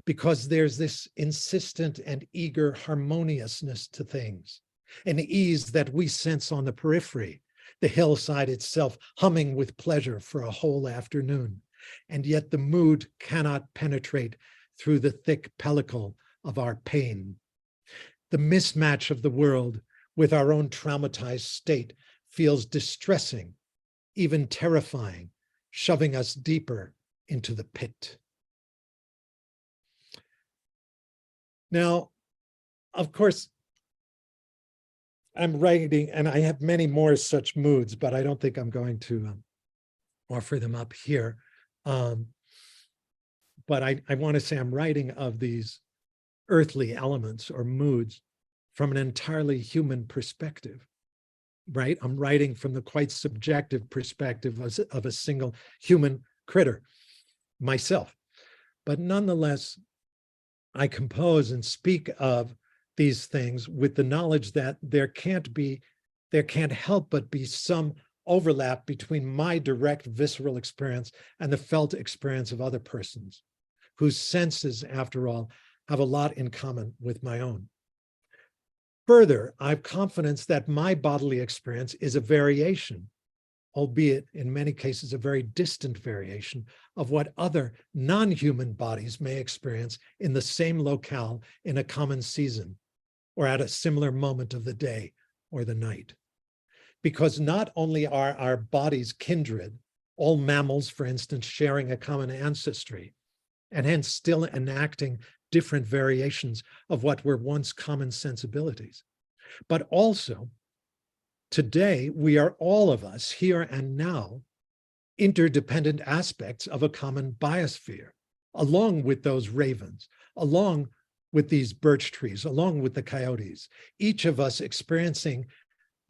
Because there's this insistent and eager harmoniousness to things, an ease that we sense on the periphery, the hillside itself humming with pleasure for a whole afternoon. And yet the mood cannot penetrate through the thick pellicle of our pain. The mismatch of the world with our own traumatized state feels distressing, even terrifying, shoving us deeper into the pit. Now, of course, I'm writing, and I have many more such moods, but I don't think I'm going to offer them up here. But I want to say I'm writing of these earthly elements or moods from an entirely human perspective, right? I'm writing from the quite subjective perspective of a single human critter, myself. But nonetheless, I compose and speak of these things with the knowledge that there can't help but be some overlap between my direct visceral experience and the felt experience of other persons, whose senses, after all, have a lot in common with my own. Further, I have confidence that my bodily experience is a variation, albeit in many cases a very distant variation, of what other non-human bodies may experience in the same locale in a common season or at a similar moment of the day or the night. Because not only are our bodies kindred, all mammals, for instance, sharing a common ancestry, and hence still enacting different variations of what were once common sensibilities, but also today, we are all of us here and now interdependent aspects of a common biosphere, along with those ravens, along with these birch trees, along with the coyotes, each of us experiencing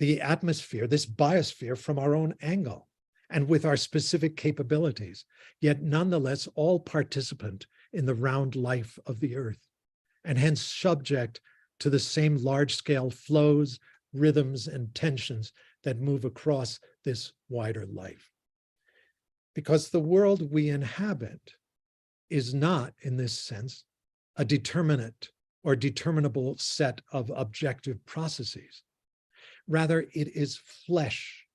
the atmosphere, this biosphere from our own angle and with our specific capabilities, yet nonetheless all participant in the round life of the earth, and hence subject to the same large-scale flows, rhythms, and tensions that move across this wider life. Because the world we inhabit is not, in this sense, a determinate or determinable set of objective processes. Rather, it is flesh,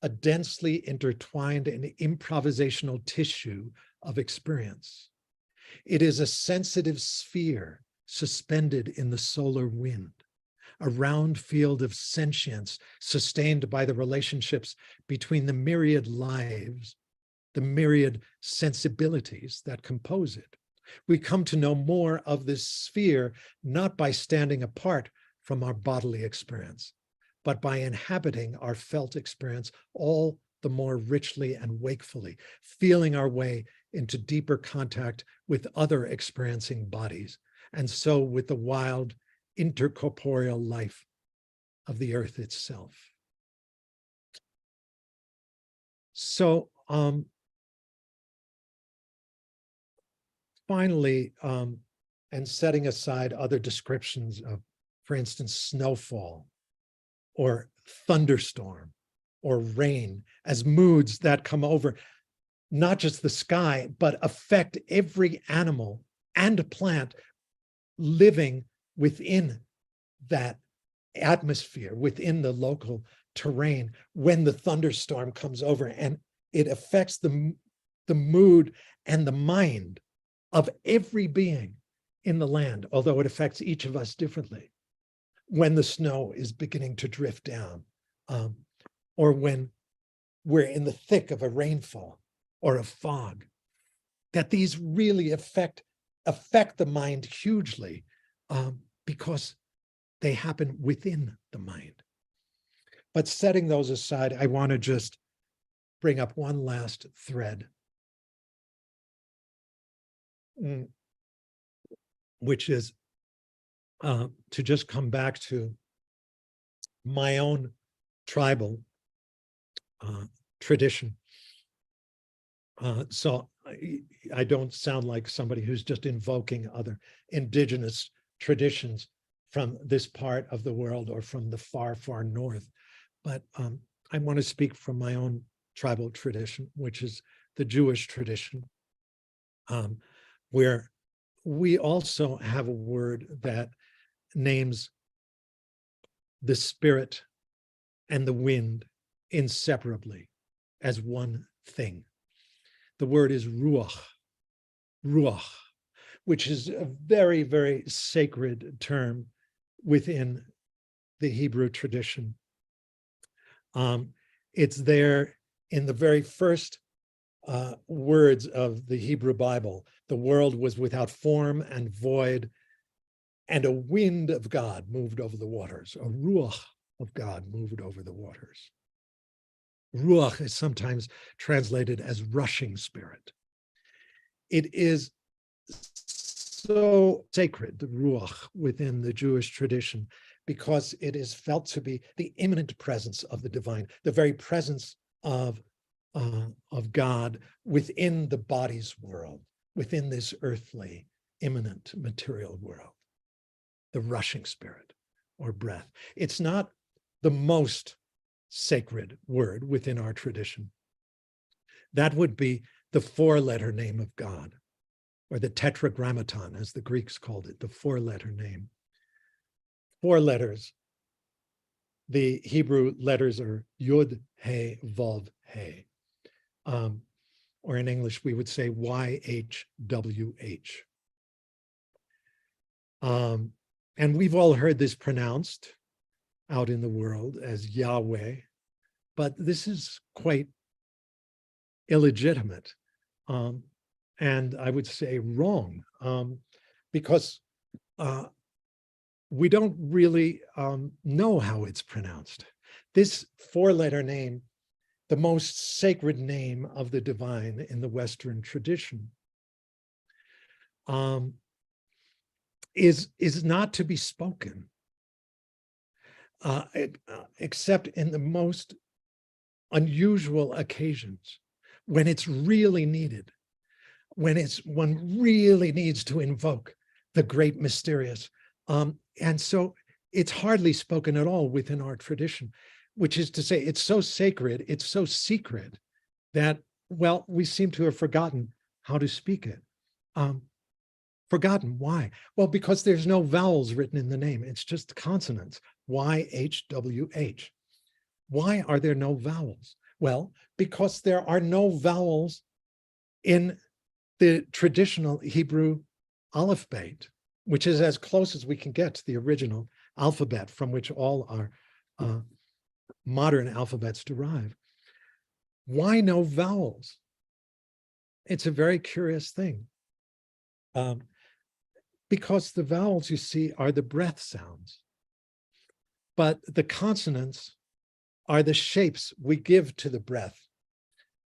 a densely intertwined and improvisational tissue of experience. It is a sensitive sphere suspended in the solar wind, a round field of sentience sustained by the relationships between the myriad lives, the myriad sensibilities that compose it. We come to know more of this sphere not by standing apart from our bodily experience, but by inhabiting our felt experience all the more richly and wakefully, feeling our way into deeper contact with other experiencing bodies, and so with the wild, intercorporeal life of the earth itself. So finally, and setting aside other descriptions of, for instance, snowfall or thunderstorm or rain as moods that come over not just the sky, but affect every animal and plant living within that atmosphere, within the local terrain, when the thunderstorm comes over, and it affects the mood and the mind of every being in the land, although it affects each of us differently. When the snow is beginning to drift down, or when we're in the thick of a rainfall or a fog, that these really affect the mind hugely, because they happen within the mind. But setting those aside, I want to just bring up one last thread, which is to just come back to my own tribal tradition. So I don't sound like somebody who's just invoking other indigenous traditions from this part of the world or from the far, far north. But I want to speak from my own tribal tradition, which is the Jewish tradition, where we also have a word that names the spirit and the wind inseparably as one thing. The word is ruach, which is a very, very sacred term within the Hebrew tradition. It's there in the very first words of the Hebrew Bible. The world was without form and void, and a wind of God moved over the waters. A ruach of God moved over the waters. Ruach is sometimes translated as rushing spirit. It is so sacred, the ruach, within the Jewish tradition, because it is felt to be the immanent presence of the divine, the very presence of God within the body's world, within this earthly, immanent material world, the rushing spirit or breath. It's not the most sacred word within our tradition. That would be the four-letter name of God, or the tetragrammaton, as the Greeks called it, the four-letter name. 4 letters. The Hebrew letters are Yud, He, Vav, He. Or in English, we would say YHWH. And we've all heard this pronounced out in the world as Yahweh, but this is quite illegitimate. And I would say wrong, because we don't really know how it's pronounced. This 4-letter name, the most sacred name of the divine in the Western tradition, is not to be spoken, except in the most unusual occasions, when it's really needed, when one really needs to invoke the great mysterious. And so it's hardly spoken at all within our tradition, which is to say it's so sacred, it's so secret that, well, we seem to have forgotten how to speak it. Forgotten, why? Well, because there's no vowels written in the name. It's just consonants, YHWH. Why are there no vowels? Well, because there are no vowels in the traditional Hebrew alphabet, which is as close as we can get to the original alphabet from which all our modern alphabets derive. Why no vowels? It's a very curious thing. Because the vowels, you see, are the breath sounds, but the consonants are the shapes we give to the breath.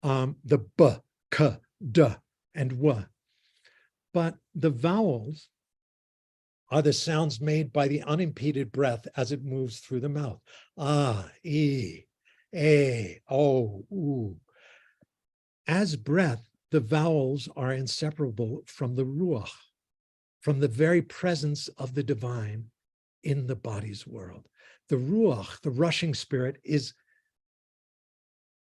The b, k, d, and w. But the vowels are the sounds made by the unimpeded breath as it moves through the mouth. Ah, e, a, o, u. As breath, the vowels are inseparable from the ruach, from the very presence of the divine in the body's world. The ruach, the rushing spirit, is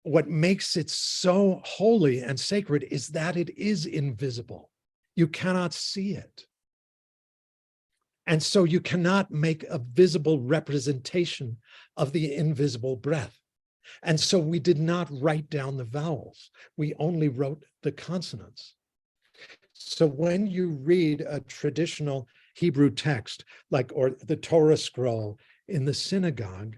what makes it so holy and sacred, is that it is invisible. You cannot see it. And so you cannot make a visible representation of the invisible breath. And so we did not write down the vowels. We only wrote the consonants. So when you read a traditional Hebrew text, like, or the Torah scroll in the synagogue,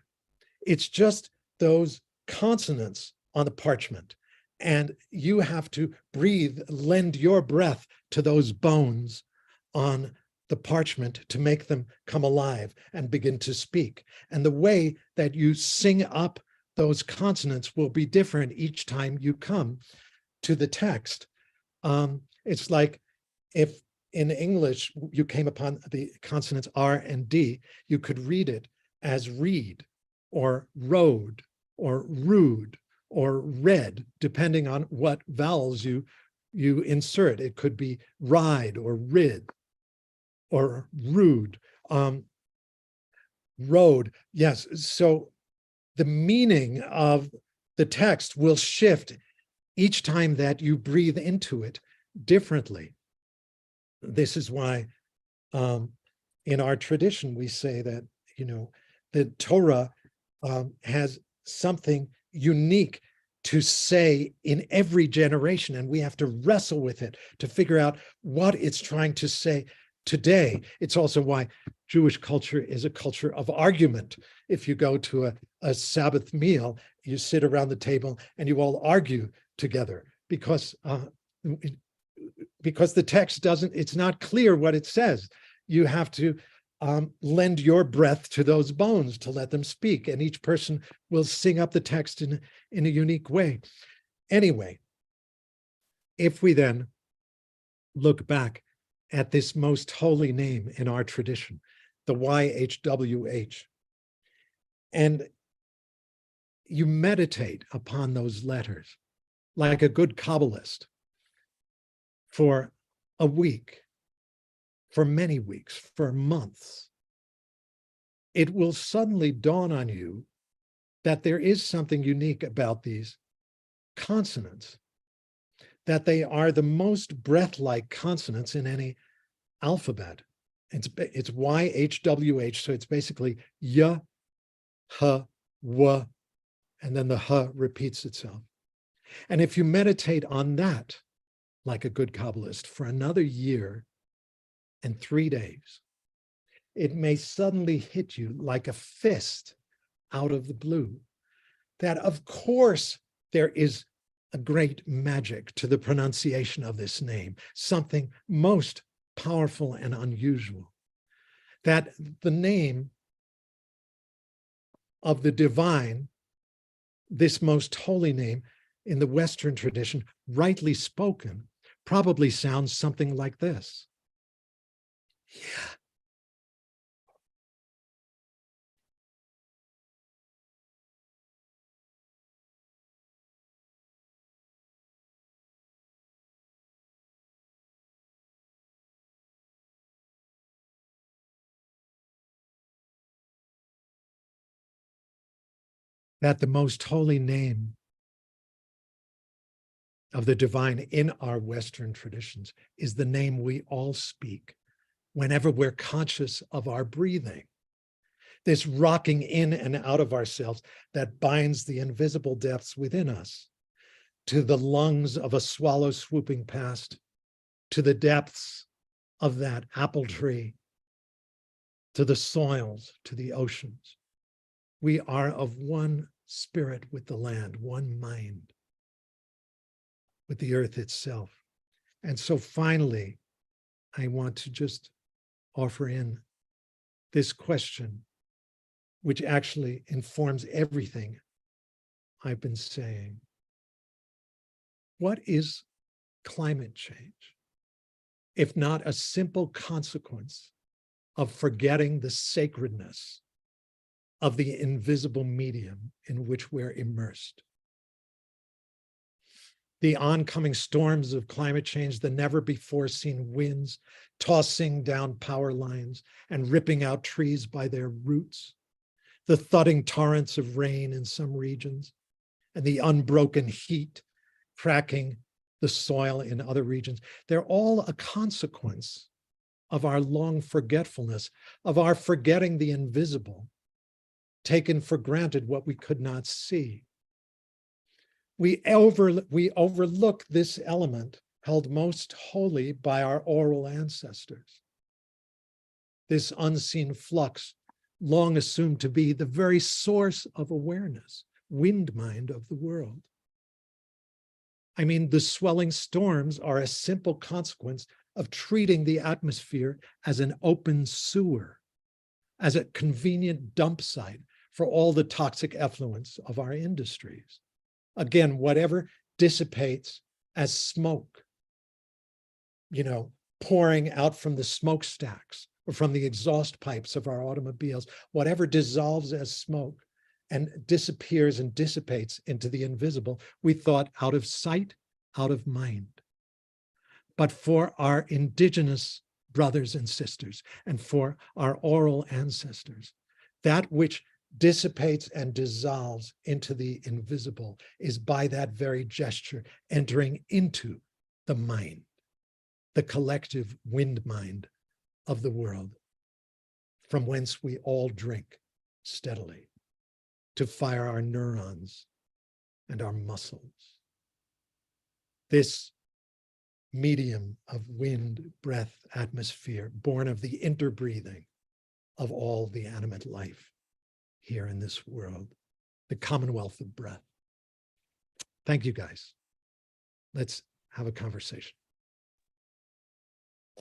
it's just those consonants on the parchment. And you have to breathe, lend your breath to those bones on the parchment to make them come alive and begin to speak. And the way that you sing up those consonants will be different each time you come to the text. It's like if in English you came upon the consonants R and D, you could read it as read or road or rude or read, depending on what vowels you insert. It could be ride or rid or rude, road. Yes, so the meaning of the text will shift each time that you breathe into it differently. This is why in our tradition, we say that, the Torah has something unique to say in every generation, and we have to wrestle with it to figure out what it's trying to say today. It's also why Jewish culture is a culture of argument. If you go to a Sabbath meal, you sit around the table and you all argue together because the text it's not clear what it says. You have to lend your breath to those bones to let them speak, and each person will sing up the text in a unique way. Anyway, if we then look back at this most holy name in our tradition, the YHWH, and you meditate upon those letters like a good Kabbalist for a week, for many weeks, for months, it will suddenly dawn on you that there is something unique about these consonants. that they are the most breath-like consonants in any alphabet. It's YHWH, so it's basically y, h, w, and then the h repeats itself. And if you meditate on that, like a good Kabbalist, for another year and 3 days, it may suddenly hit you like a fist out of the blue, that of course there is a great magic to the pronunciation of this name, something most powerful and unusual, that the name of the divine, this most holy name in the Western tradition, rightly spoken, probably sounds something like this. Yeah. That the most holy name of the divine in our Western traditions is the name we all speak whenever we're conscious of our breathing. This rocking in and out of ourselves that binds the invisible depths within us to the lungs of a swallow swooping past, to the depths of that apple tree, to the soils, to the oceans. We are of one spirit with the land, one mind with the earth itself. And so finally, I want to just offer in this question, which actually informs everything I've been saying. What is climate change, if not a simple consequence of forgetting the sacredness of the invisible medium in which we're immersed? The oncoming storms of climate change, the never before seen winds tossing down power lines and ripping out trees by their roots, the thudding torrents of rain in some regions, and the unbroken heat cracking the soil in other regions. They're all a consequence of our long forgetfulness, of our forgetting the invisible, taken for granted what we could not see. We overlook this element held most holy by our oral ancestors. This unseen flux, long assumed to be the very source of awareness, wind mind of the world. I mean, the swelling storms are a simple consequence of treating the atmosphere as an open sewer, as a convenient dump site for all the toxic effluents of our industries. Again, whatever dissipates as smoke, pouring out from the smokestacks or from the exhaust pipes of our automobiles, whatever dissolves as smoke and disappears and dissipates into the invisible, we thought out of sight, out of mind. But for our indigenous brothers and sisters and for our oral ancestors, that which dissipates and dissolves into the invisible is by that very gesture entering into the mind, the collective wind mind of the world, from whence we all drink steadily to fire our neurons and our muscles. This medium of wind, breath, atmosphere, born of the interbreathing of all the animate life here in this world, the commonwealth of breath. Thank you, guys. Let's have a conversation.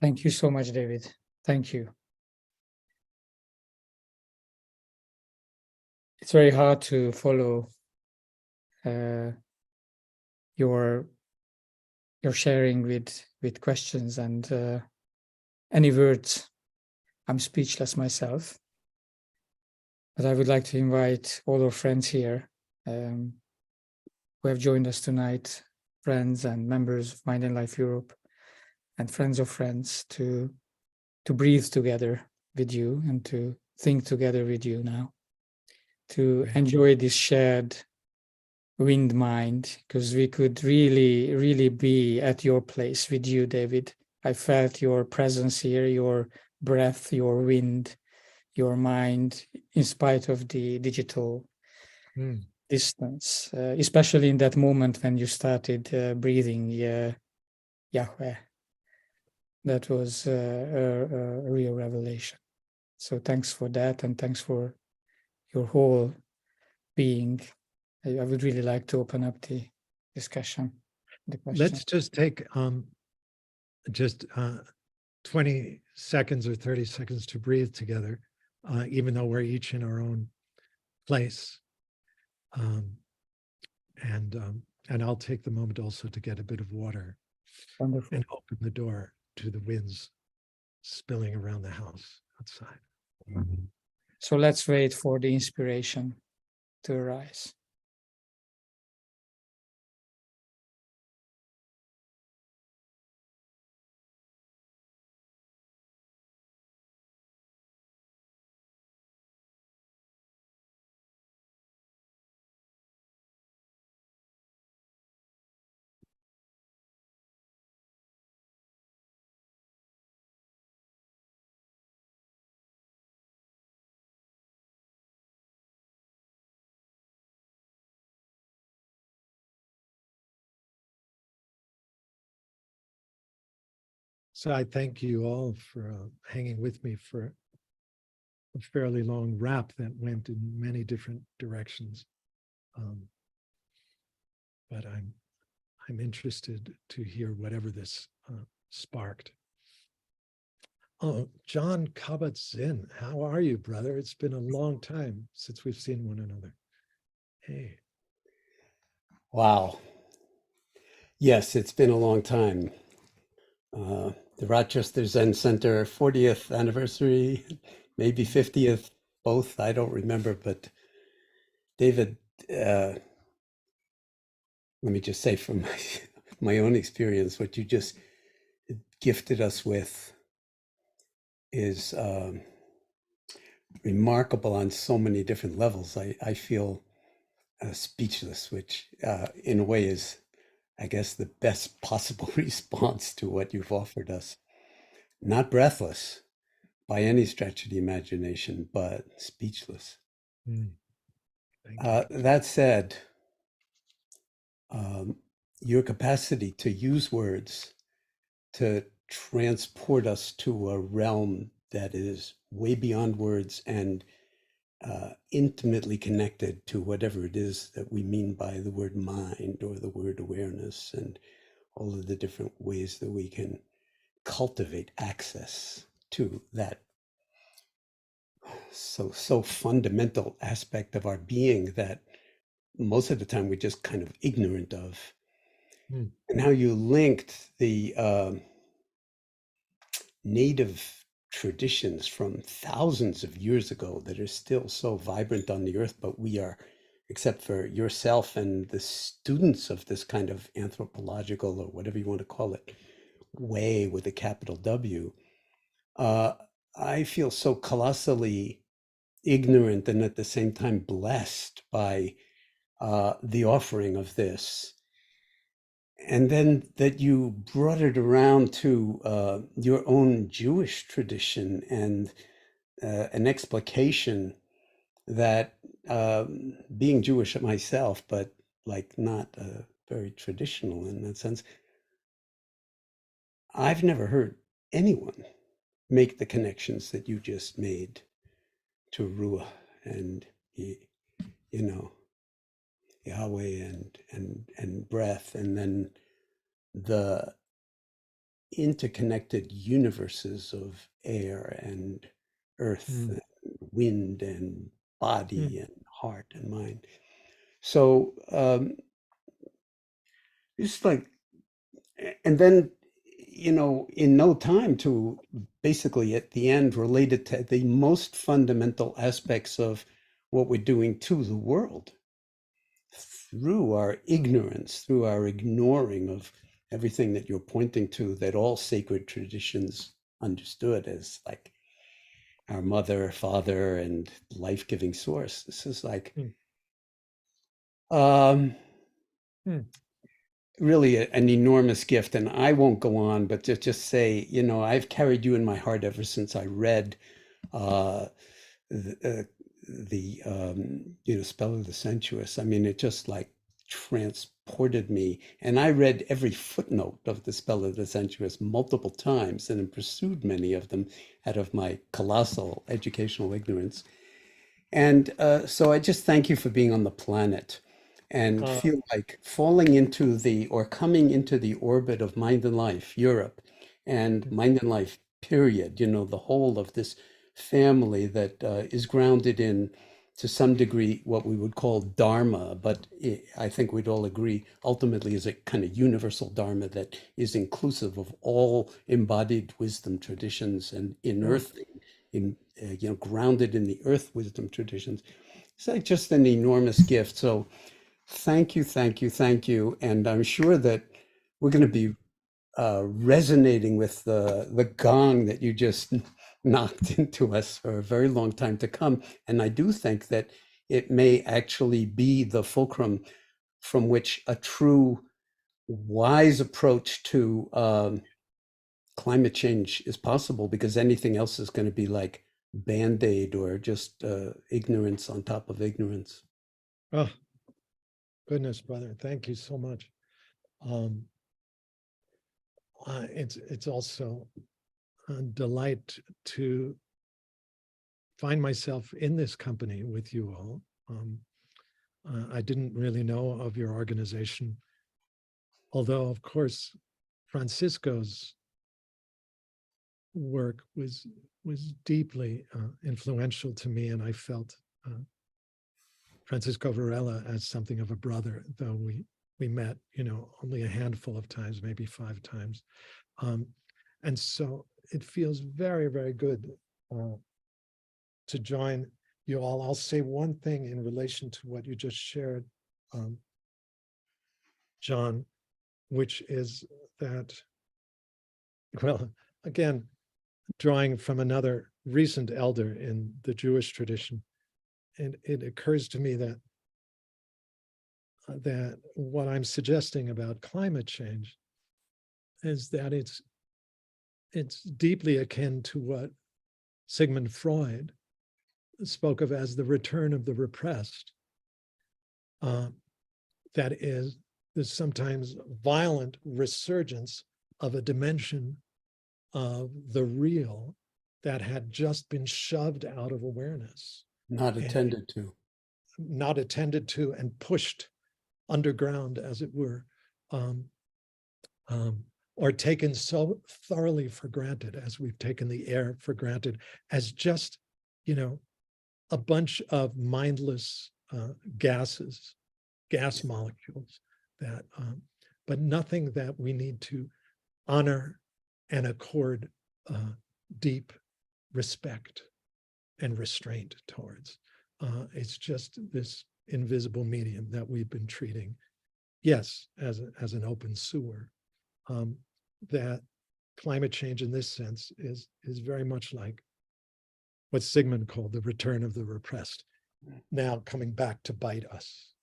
Thank you so much, David. Thank you. It's very hard to follow your sharing with questions and any words. I'm speechless myself. But I would like to invite all our friends here who have joined us tonight, friends and members of Mind and Life Europe, and friends of friends, to breathe together with you and to think together with you now, to enjoy this shared wind mind, because we could really be at your place with you, David. I felt your presence here, your breath, your wind, your mind, in spite of the digital distance, especially in that moment when you started breathing Yahweh. That was a real revelation. So thanks for that, and thanks for your whole being. I would really like to open up the discussion, the question.
Let's just take just 20 seconds or 30 seconds to breathe together, even though we're each in our own place. And I'll take the moment also to get a bit of water.
Wonderful.
And open the door to the winds spilling around the house outside.
So let's wait for the inspiration to arise.
So I thank you all for hanging with me for a fairly long rap that went in many different directions. But I'm interested to hear whatever this sparked. Oh, John Kabat-Zinn, how are you, brother? It's been a long time since we've seen one another. Hey.
Wow. Yes, it's been a long time. The Rochester Zen Center 40th anniversary, maybe 50th, both, I don't remember, but David, let me just say from my own experience, what you just gifted us with is remarkable on so many different levels. I feel speechless, which in a way is, I guess, the best possible response to what you've offered us. Not breathless by any stretch of the imagination, but speechless. That said, your capacity to use words to transport us to a realm that is way beyond words and intimately connected to whatever it is that we mean by the word mind or the word awareness, and all of the different ways that we can cultivate access to that so fundamental aspect of our being that most of the time we're just kind of ignorant of. And how you linked the native traditions from thousands of years ago that are still so vibrant on the earth, but we are, except for yourself and the students of this kind of anthropological, or whatever you want to call it, way with a capital W, I feel so colossally ignorant and at the same time blessed by the offering of this. And then that you brought it around to your own Jewish tradition and an explication that being Jewish myself, but like not very traditional in that sense, I've never heard anyone make the connections that you just made to Ruah and, you know, Yahweh and breath, and then the interconnected universes of air and earth and wind and body and heart and mind. So it's like, and then, you know, in no time to basically at the end related to the most fundamental aspects of what we're doing to the world through our ignorance, through our ignoring of everything that you're pointing to, that all sacred traditions understood as like our mother, father, and life-giving source. This is like, really an enormous gift. And I won't go on, but to just say, I've carried you in my heart ever since I read uh, the Spell of the Sensuous. I mean, it just like transported me. And I read every footnote of the Spell of the Sensuous multiple times and pursued many of them out of my colossal educational ignorance. And so I just thank you for being on the planet and feel like falling into or coming into the orbit of Mind and Life Europe and Mind and Life period, the whole of this family that is grounded in, to some degree, what we would call Dharma, but I think we'd all agree ultimately is a kind of universal Dharma that is inclusive of all embodied wisdom traditions and grounded in the earth wisdom traditions. It's like just an enormous gift. So thank you, thank you, thank you. And I'm sure that we're going to be resonating with the gong that you just knocked into us for a very long time to come. And I do think that it may actually be the fulcrum from which a true wise approach to climate change is possible, because anything else is going to be like Band-Aid or just ignorance on top of ignorance.
Oh, goodness, brother. Thank you so much. It's also a delight to find myself in this company with you all. I didn't really know of your organization, although, of course, Francisco's work was deeply influential to me, and I felt Francisco Varela as something of a brother, though we met, only a handful of times, maybe 5 times. And so it feels very, very good to join you all. I'll say one thing in relation to what you just shared, John, which is that, well, again, drawing from another recent elder in the Jewish tradition, and it occurs to me that what I'm suggesting about climate change is that it's deeply akin to what Sigmund Freud spoke of as the return of the repressed. That is the sometimes violent resurgence of a dimension of the real that had just been shoved out of awareness.
Not attended to
and pushed underground, as it were, or taken so thoroughly for granted, as we've taken the air for granted, as just, a bunch of mindless gases, gas molecules that, but nothing that we need to honor and accord deep respect and restraint towards. It's just this invisible medium that we've been treating, yes, as an open sewer. That climate change in this sense is very much like what Sigmund called the return of the repressed, now coming back to bite us.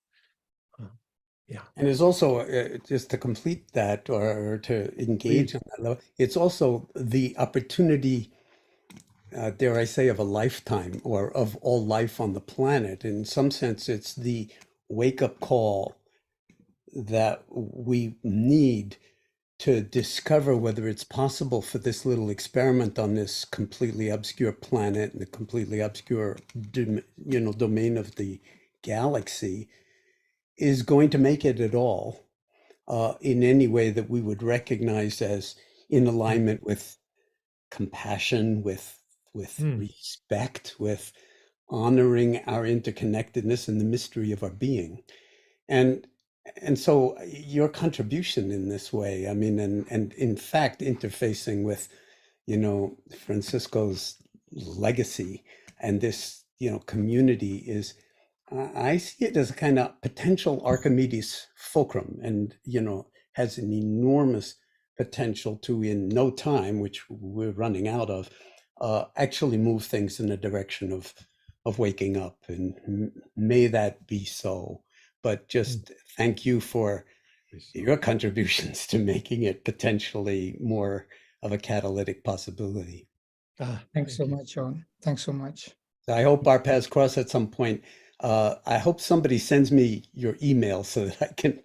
Yeah.
And it's also, just to complete that or to engage on that level, it's also the opportunity, dare I say, of a lifetime or of all life on the planet. In some sense, it's the wake-up call that we need to discover whether it's possible for this little experiment on this completely obscure planet and the completely obscure, domain of the galaxy is going to make it at all in any way that we would recognize as in alignment with compassion, with respect, with honoring our interconnectedness and the mystery of our being. And so your contribution in this way, I mean, and in fact, interfacing with, Francisco's legacy and this, community is, I see it as a kind of potential Archimedes fulcrum, and, has an enormous potential to, in no time, which we're running out of, actually move things in a direction of waking up. And may that be so. But just thank you for your contributions to making it potentially more of a catalytic possibility.
Thanks so
you.
much, John. Thanks so much.
I hope our paths cross at some point. I hope somebody sends me your email so that I can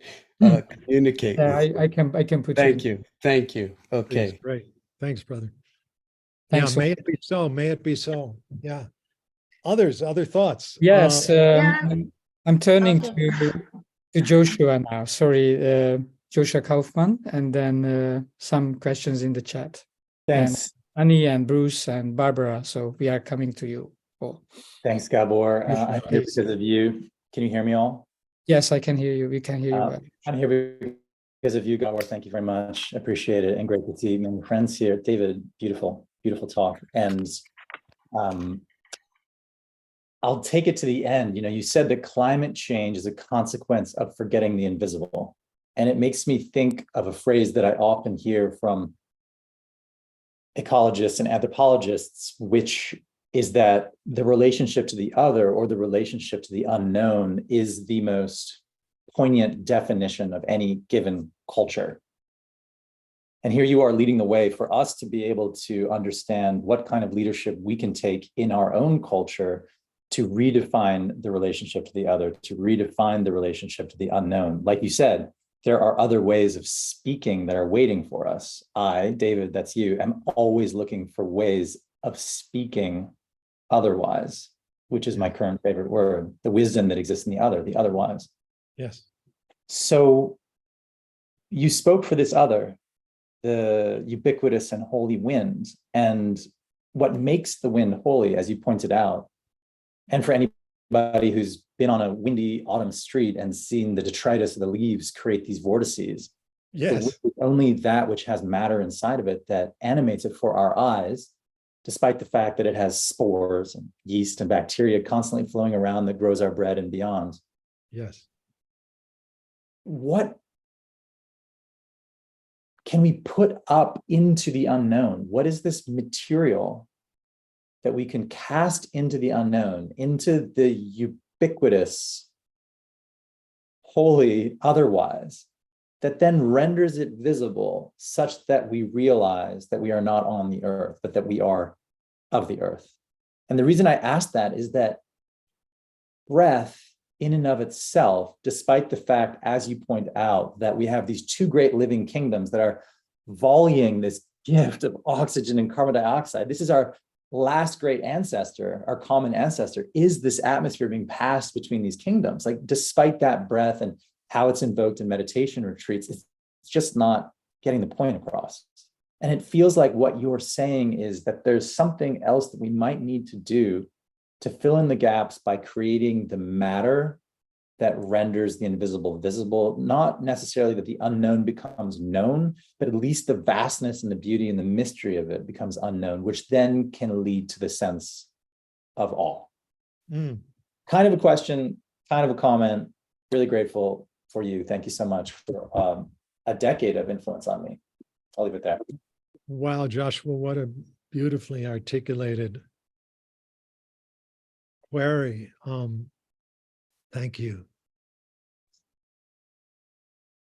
communicate
Yeah,
with you.
I can put
Thank
you.
you. Thank you.
Please,
Okay.
great. Thanks, brother.
Thanks
Yeah,
so
may it be so. May it be so. Yeah. Other thoughts?
Yes, I'm turning
Okay.
to Joshua now. Sorry, Joshua Kaufman, and then some questions in the chat.
Thanks.
And Annie and Bruce and Barbara. So we are coming to you all.
Thanks, Gabor. I'm here
Please.
because of you. Can you hear me all?
Yes, I can hear you. We can hear you well.
I'm here because of you, Gabor. Thank you very much. Appreciate it. And great to see many friends here. David, beautiful, beautiful talk. And I'll take it to the end. You know, you said that climate change is a consequence of forgetting the invisible. And it makes me think of a phrase that I often hear from ecologists and anthropologists, which is that the relationship to the other or the relationship to the unknown is the most poignant definition of any given culture. And here you are leading the way for us to be able to understand what kind of leadership we can take in our own culture to redefine the relationship to the other, to redefine the relationship to the unknown. Like you said, there are other ways of speaking that are waiting for us. I, David, that's you, am always looking for ways of speaking otherwise, which is my current favorite word, the wisdom that exists in the otherwise.
Yes.
So you spoke for this other, the ubiquitous and holy wind. And what makes the wind holy, as you pointed out, and for anybody who's been on a windy autumn street and seen the detritus of the leaves create these vortices,
Yes.
only that which has matter inside of it that animates it for our eyes, despite the fact that it has spores and yeast and bacteria constantly flowing around that grows our bread and beyond.
Yes.
What can we put up into the unknown? What is this material that we can cast into the unknown, into the ubiquitous, holy otherwise, that then renders it visible such that we realize that we are not on the earth, but that we are of the earth? And the reason I ask that is that breath in and of itself, despite the fact, as you point out, that we have these two great living kingdoms that are volleying this gift of oxygen and carbon dioxide, this is our last great ancestor, our common ancestor, is this atmosphere being passed between these kingdoms. Like, despite that breath and how it's invoked in meditation retreats, it's just not getting the point across. And it feels like what you're saying is that there's something else that we might need to do to fill in the gaps by creating the matter that renders the invisible visible, not necessarily that the unknown becomes known, but at least the vastness and the beauty and the mystery of it becomes unknown, which then can lead to the sense of awe. Kind of a question, kind of a comment. Really grateful for you. Thank you so much for a decade of influence on me. I'll leave it there.
Wow, Joshua, what a beautifully articulated query. Thank you.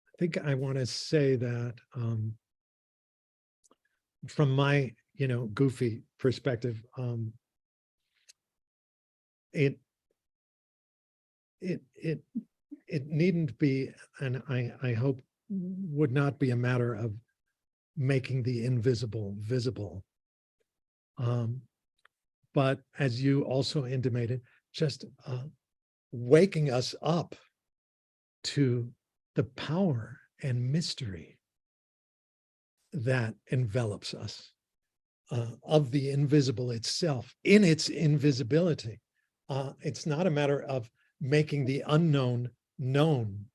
I think I want to say that from my, goofy perspective, it needn't be, and I hope would not be a matter of making the invisible visible. But as you also intimated, just waking us up to the power and mystery that envelops us, of the invisible itself, in its invisibility. It's not a matter of making the unknown known,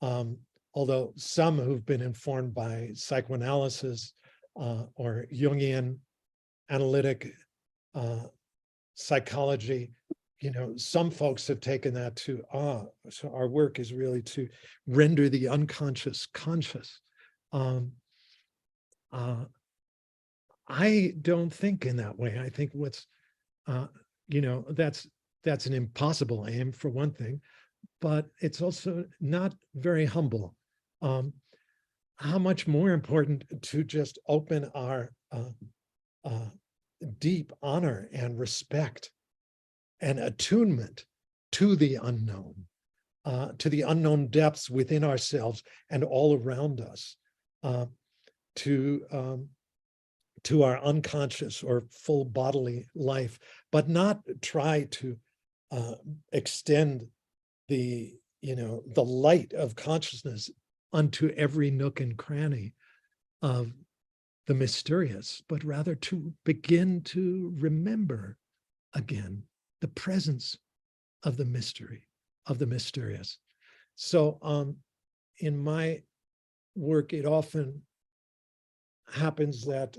although some who've been informed by psychoanalysis or Jungian analytic psychology, some folks have taken that to, so our work is really to render the unconscious conscious. I don't think in that way. I think what's, that's an impossible aim, for one thing. but it's also not very humble. How much more important to just open our deep honor and respect and attunement to the unknown depths within ourselves and all around us, to our unconscious or full bodily life, but not try to extend the light of consciousness unto every nook and cranny of the mysterious, but rather to begin to remember again the presence of the mystery, of the mysterious. So in my work, it often happens that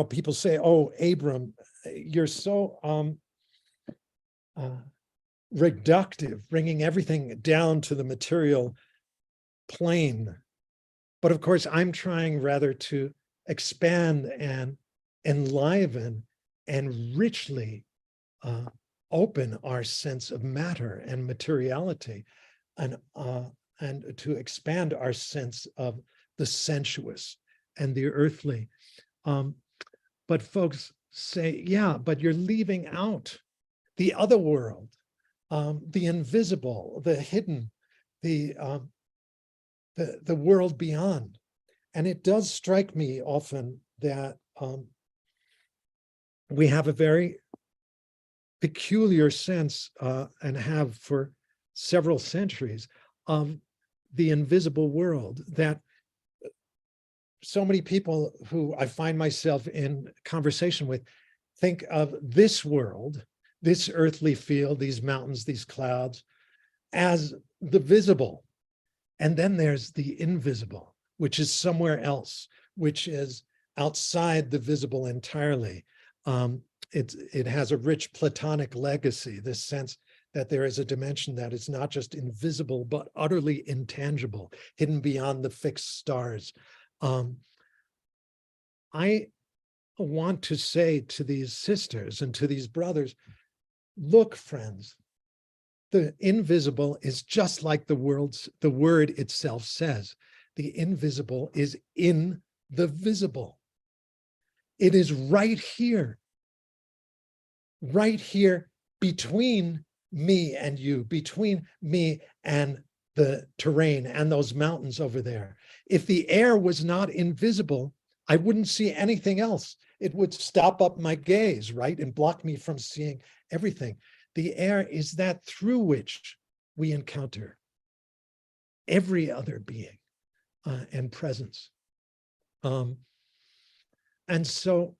people say, "Oh, Abram, you're so reductive, bringing everything down to the material plane." But of course, I'm trying rather to expand and enliven and richly open our sense of matter and materiality, and to expand our sense of the sensuous and the earthly. But folks say, yeah, but you're leaving out the other world, the invisible, the hidden, the world beyond. And it does strike me often that we have a very peculiar sense, and have for several centuries, of the invisible world, that so many people who I find myself in conversation with think of this world, this earthly field, these mountains, these clouds, as the visible. And then there's the invisible, which is somewhere else, which is outside the visible entirely. It has a rich Platonic legacy, this sense that there is a dimension that is not just invisible, but utterly intangible, hidden beyond the fixed stars. I want to say to these sisters and to these brothers, look, friends, the invisible is just like the word itself says. The invisible is in the visible. It is right here between me and you, between me and the terrain and those mountains over there. If the air was not invisible, I wouldn't see anything else. It would stop up my gaze, right, and block me from seeing everything. The air is that through which we encounter every other being and presence. And so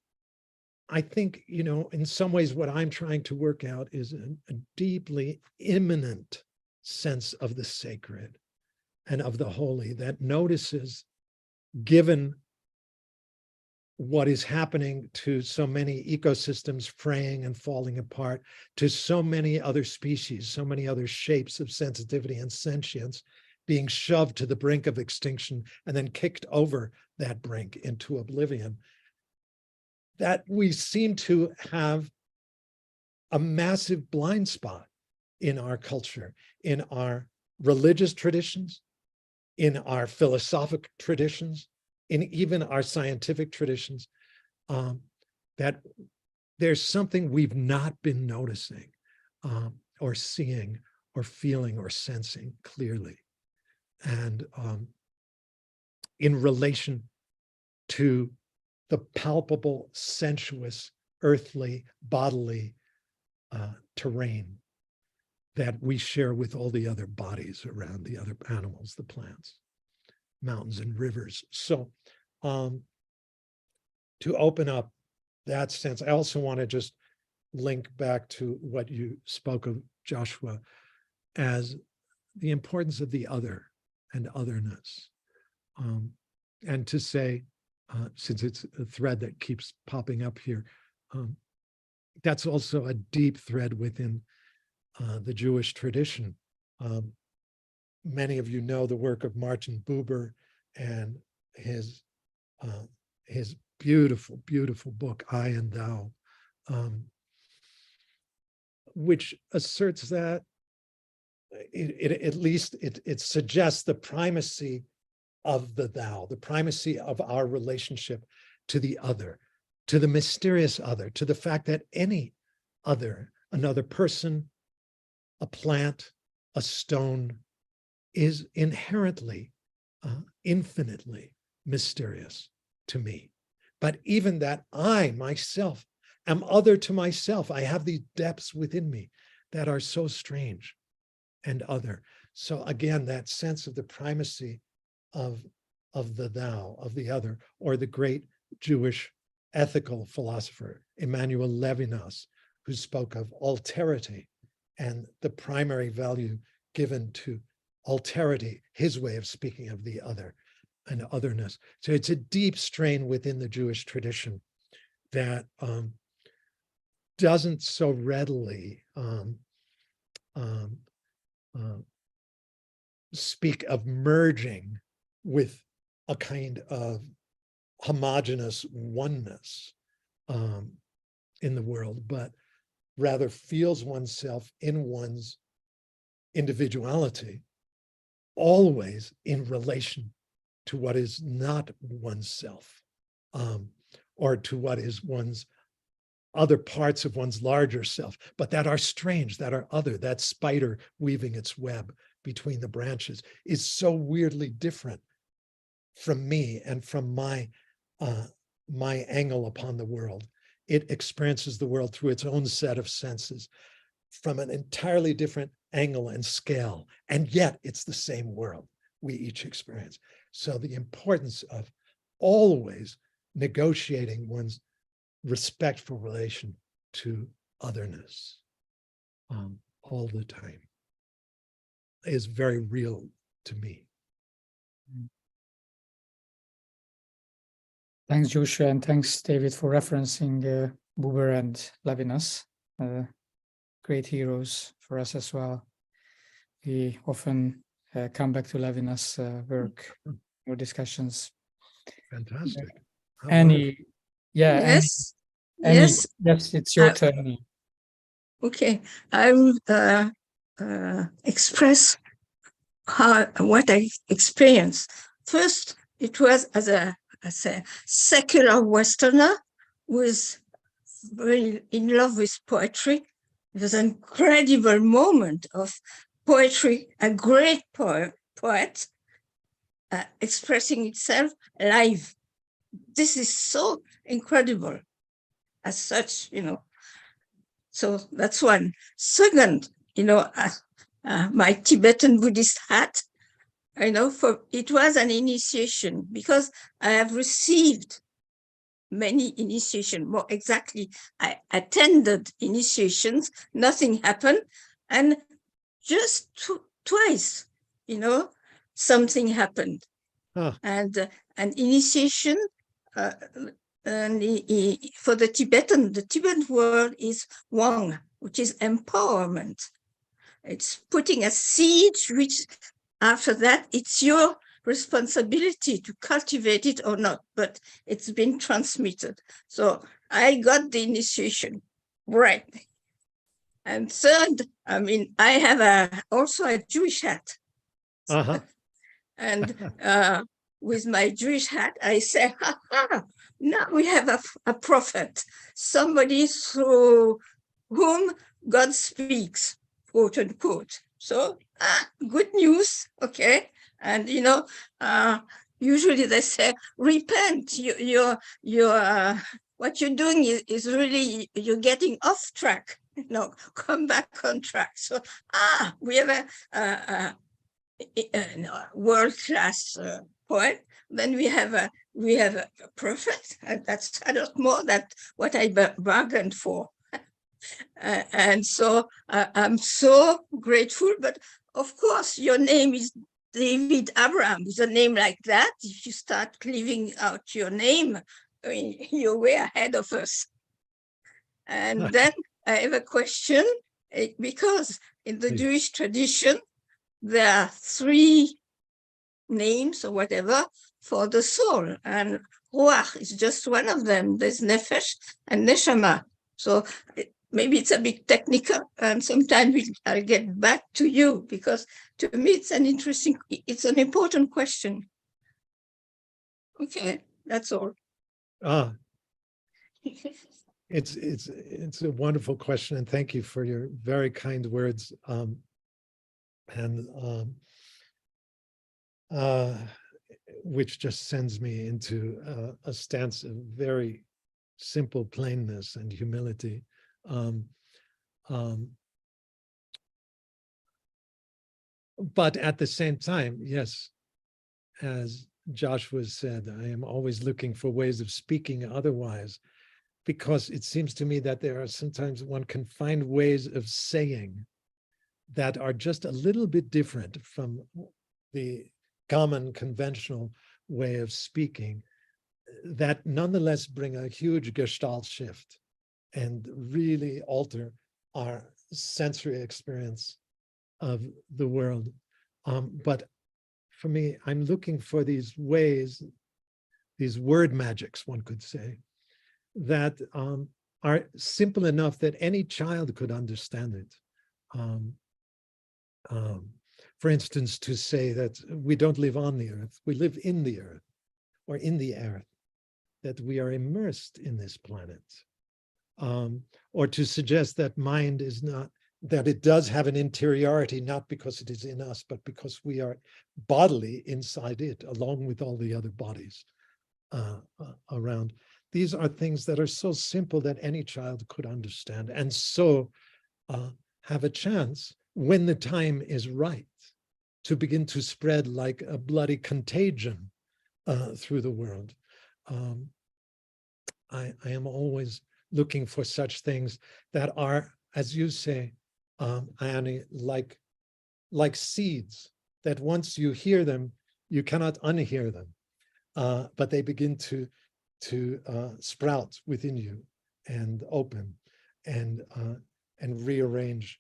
I think, in some ways, what I'm trying to work out is a deeply immanent sense of the sacred and of the holy that notices, given what is happening to so many ecosystems fraying and falling apart, to so many other species, so many other shapes of sensitivity and sentience being shoved to the brink of extinction and then kicked over that brink into oblivion, that we seem to have a massive blind spot in our culture, in our religious traditions, in our philosophic traditions, in even our scientific traditions, that there's something we've not been noticing or seeing or feeling or sensing clearly. And in relation to the palpable, sensuous, earthly, bodily terrain that we share with all the other bodies around, the other animals, the plants, mountains and rivers. So to open up that sense, I also want to just link back to what you spoke of, Joshua, as the importance of the other and otherness. And to say, since it's a thread that keeps popping up here, that's also a deep thread within the Jewish tradition. Many of you know the work of Martin Buber and his beautiful, beautiful book, I and Thou. which asserts that it suggests the primacy of the thou, the primacy of our relationship to the other, to the mysterious other, to the fact that any other, another person, a plant, a stone, is inherently, infinitely mysterious to me. But even that I myself am other to myself. I have these depths within me that are so strange and other. So again, that sense of the primacy of the thou, of the other, or the great Jewish ethical philosopher, Emmanuel Levinas, who spoke of alterity and the primary value given to alterity, his way of speaking of the other and otherness. So it's a deep strain within the Jewish tradition that doesn't so readily speak of merging with a kind of homogeneous oneness in the world, but rather feels oneself in one's individuality, always in relation to what is not oneself, or to what is one's other parts of one's larger self, but that are strange, that are other. That spider weaving its web between the branches is so weirdly different from me and from my angle upon the world. It experiences the world through its own set of senses from an entirely different angle and scale, and yet it's the same world we each experience. So the importance of always negotiating one's respectful relation to otherness all the time is very real to me.
Thanks, Joshua, and thanks, David, for referencing Buber and Levinas, great heroes for us as well. We often come back to Levinas' work or discussions.
Fantastic. How
Annie, yeah.
Yes.
Annie,
Yes.
yes, it's your turn.
Okay. I will express what I experienced. First, it was as a secular Westerner who was very in love with poetry. It was an incredible moment of poetry, a great poet expressing itself live. This is so incredible as such, you know. So that's one. Second, you know, my Tibetan Buddhist hat, I know it was an initiation because I have received many initiations. More exactly, I attended initiations, nothing happened. And just twice, you know, something happened. And an initiation, and for the Tibetan word is Wang, which is empowerment. It's putting a seed, which after that, it's your responsibility to cultivate it or not, but it's been transmitted. So I got the initiation, right. And third, I mean, I have also a Jewish hat. And with my Jewish hat, I say, now we have a prophet, somebody through whom God speaks, quote unquote. So good news, okay. And you know, usually they say, repent. What you're doing is really, you're getting off track. No, come back on track. So we have a world-class poet. Then we have a prophet. That's a lot more than what I bargained for. And so I'm so grateful. But of course, your name is David Abraham. With a name like that, if you start leaving out your name, I mean, you're way ahead of us. And then I have a question, because in the Jewish tradition, there are 3 names or whatever for the soul, and Ruach is just one of them. There's Nefesh and Neshama. So maybe it's a bit technical, and sometimes I'll get back to you, because to me it's an important question. Okay, that's all.
Ah, it's a wonderful question, and thank you for your very kind words. Which just sends me into a stance of very simple plainness and humility. But at the same time, yes, as Joshua said, I am always looking for ways of speaking otherwise, because it seems to me that there are sometimes one can find ways of saying that are just a little bit different from the common conventional way of speaking, that nonetheless bring a huge gestalt shift and really alter our sensory experience of the world. But for me, I'm looking for these ways, these word magics, one could say, that are simple enough that any child could understand it. For instance, to say that we don't live on the earth, we live in the earth, or in the earth, that we are immersed in this planet. Or to suggest that mind is not, that it does have an interiority, not because it is in us, but because we are bodily inside it, along with all the other bodies around. These are things that are so simple that any child could understand, and so have a chance, when the time is right, to begin to spread like a bloody contagion through the world. I am always looking for such things that are, as you say, Ayani, like seeds, that once you hear them, you cannot unhear them, but they begin to sprout within you and open and rearrange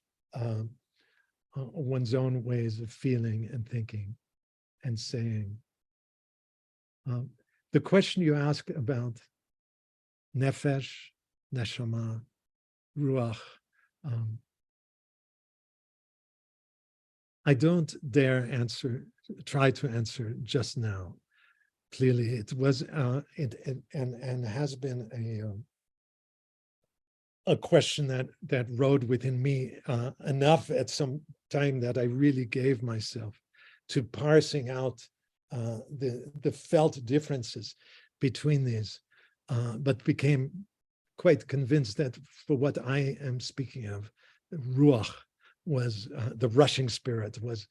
one's own ways of feeling and thinking and saying. The question you ask about nefesh, neshama, ruach, I don't dare try to answer just now. Clearly, it was and has been a question that rode within me enough at some time that I really gave myself to parsing out the felt differences between these, but became quite convinced that for what I am speaking of, ruach was the rushing spirit, was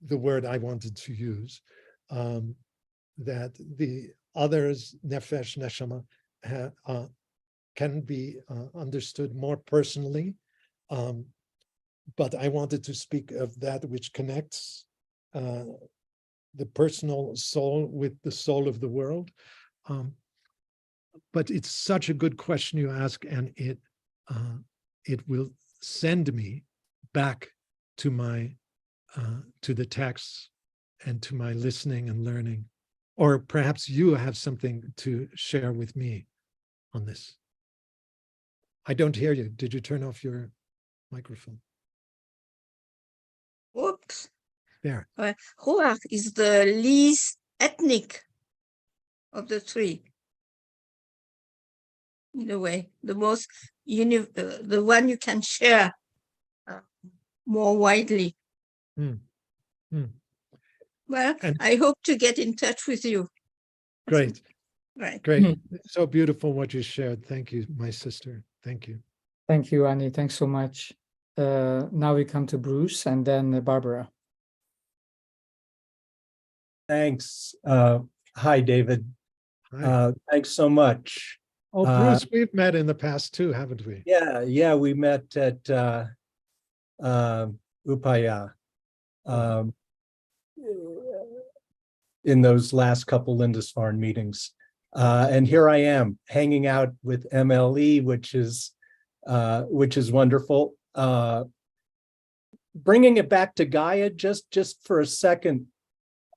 the word I wanted to use. That the others, nefesh, neshama, can be understood more personally, but I wanted to speak of that which connects the personal soul with the soul of the world. But it's such a good question you ask, and it will send me back to my to the texts and to my listening and learning. Or perhaps you have something to share with me on this. I don't hear you. Did you turn off your microphone?
Oops.
There.
Ruach is the least ethnic of the three. In a way, the most the one you can share more widely. Well,
And
I hope to get in touch with you.
great,
Right.
great. So beautiful what you shared. Thank you, my sister. Thank you.
Thank you, Annie. Thanks so much. Now we come to Bruce and then Barbara.
Thanks. Hi, David.
Hi.
Thanks so much.
Oh, Bruce, we've met in the past too, haven't we?
Yeah, we met at Upaya in those last couple Lindisfarne meetings. And here I am hanging out with MLE, which is wonderful. Bringing it back to Gaia just for a second,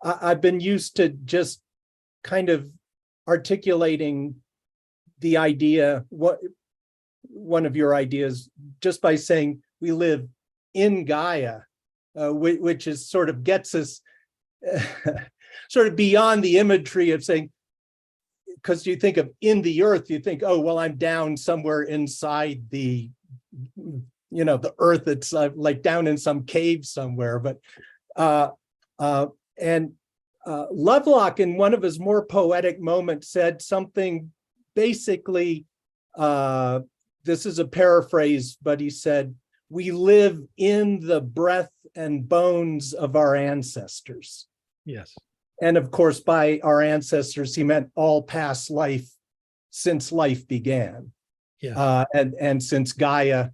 I've been used to just kind of articulating the idea, one of your ideas, just by saying we live in Gaia, which is sort of gets us sort of beyond the imagery of saying, because you think of in the earth, you think, oh, well, I'm down somewhere inside the, the earth. It's like down in some cave somewhere. But Lovelock, in one of his more poetic moments, said something basically, this is a paraphrase, but he said, we live in the breath and bones of our ancestors.
Yes.
And of course, by our ancestors, he meant all past life since life began.
Yeah.
And since Gaia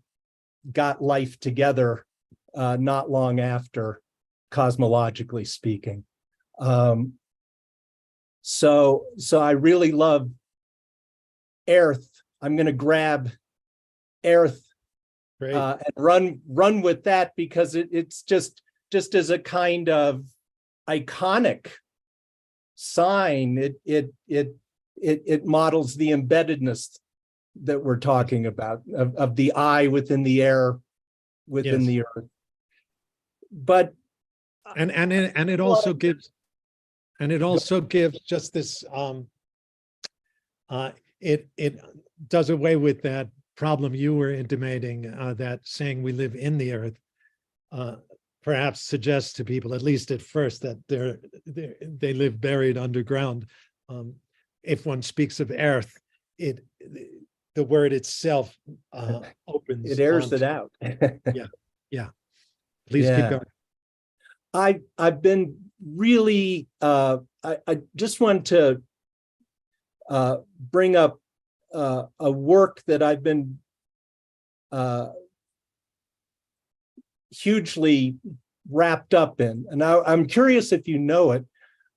got life together not long after, cosmologically speaking. So I really love Earth. I'm going to grab Earth and run with that, because it's just as a kind of iconic sign. It models the embeddedness that we're talking about of the eye within the air, within the earth. But
and it also gives just this it does away with that problem you were intimating, that saying we live in the earth perhaps suggests to people, at least at first, that they live buried underground. If one speaks of earth, the word itself opens.
It airs it out.
Yeah. Please keep going.
I've been really, I just want to bring up a work that I've been hugely wrapped up in. And I'm curious if you know it.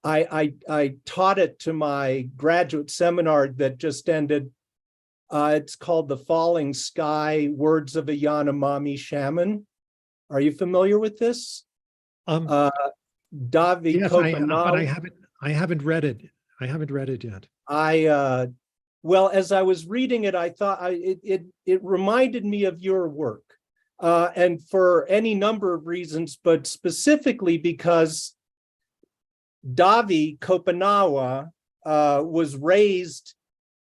I taught it to my graduate seminar that just ended. It's called The Falling Sky, Words of a Yanomami Shaman. Are you familiar with this? Davi Kopanawa.
But I haven't read it. I haven't read it yet.
Well, as I was reading it, I thought it reminded me of your work, and for any number of reasons, but specifically because Davi Kopanawa was raised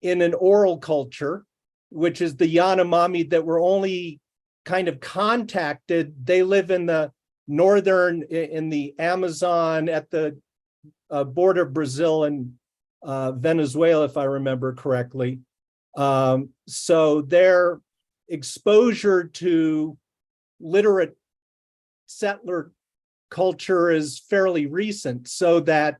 in an oral culture, which is the Yanomami that were only kind of contacted. They live in the in the Amazon at the border of Brazil and Venezuela, if I remember correctly. So their exposure to literate settler culture is fairly recent, so that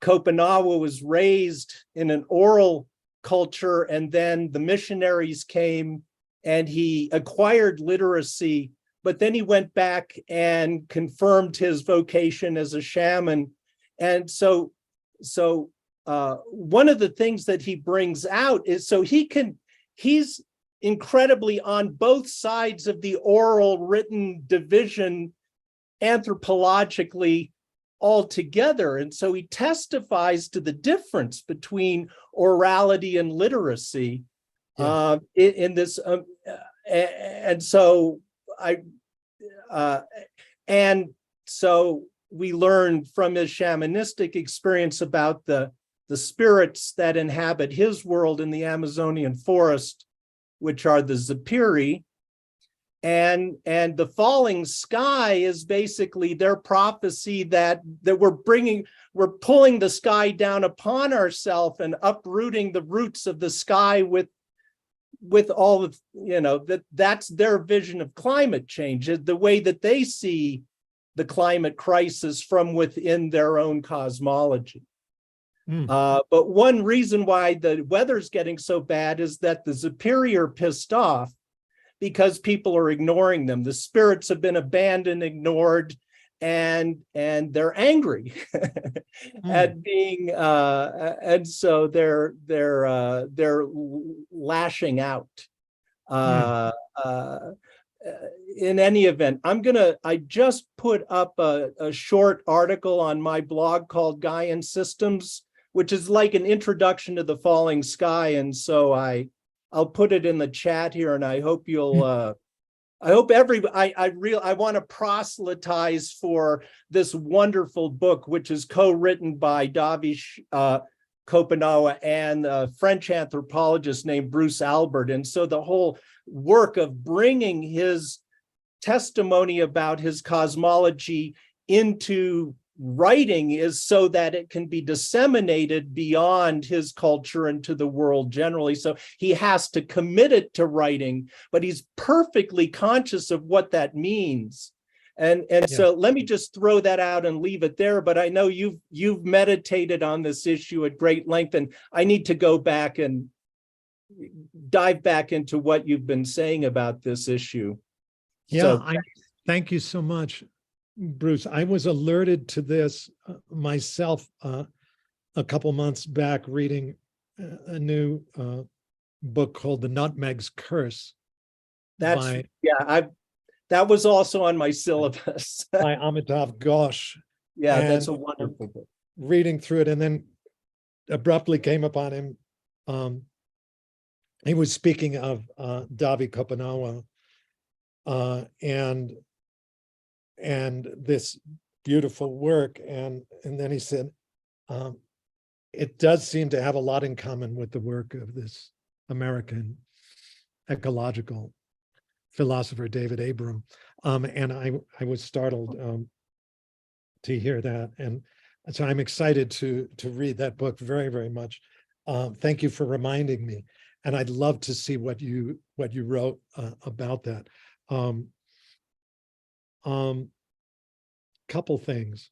Kopanawa was raised in an oral culture, and then the missionaries came and he acquired literacy, but then he went back and confirmed his vocation as a shaman. And so one of the things that he brings out is, so he's incredibly on both sides of the oral written division anthropologically altogether. And so he testifies to the difference between orality and literacy in this. And so we learned from his shamanistic experience about the spirits that inhabit his world in the Amazonian forest, which are the Zepiri. And the falling sky is basically their prophecy that we're pulling the sky down upon ourselves and uprooting the roots of the sky with all of, that's their vision of climate change, the way that they see the climate crisis from within their own cosmology. But one reason why the weather's getting so bad is that the Zepiri are pissed off because people are ignoring them. The spirits have been abandoned, ignored, and they're angry at being, and so they're lashing out. In any event, I just put up a short article on my blog called Gaian Systems, which is like an introduction to the falling sky. And so I'll put it in the chat here, and I hope you'll I hope I want to proselytize for this wonderful book, which is co-written by Davi Kopenawa and a French anthropologist named Bruce Albert. And so the whole work of bringing his testimony about his cosmology into writing is so that it can be disseminated beyond his culture and to the world generally. So he has to commit it to writing, but he's perfectly conscious of what that means. And so let me just throw that out and leave it there. But I know you've meditated on this issue at great length, and I need to go back and dive back into what you've been saying about this issue.
Yeah,
So,
thank you so much, Bruce. I was alerted to this myself a couple months back, reading a new book called The Nutmeg's Curse.
That was also on my syllabus.
By Amitav Ghosh.
Yeah, that's a
And
wonderful book.
reading through it, and then abruptly came upon him. He was speaking of Davi Kopenawa and this beautiful work, and then he said, it does seem to have a lot in common with the work of this American ecological philosopher David Abram, and I was startled to hear that, and so I'm excited to read that book very, very much. Thank you for reminding me, and I'd love to see what you wrote about that. Couple things.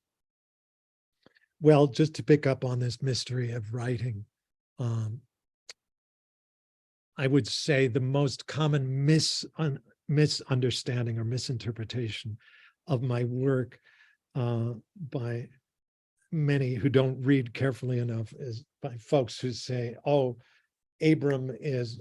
Well, just to pick up on this mystery of writing, I would say the most common misunderstanding or misinterpretation of my work by many who don't read carefully enough is by folks who say, oh, Abram is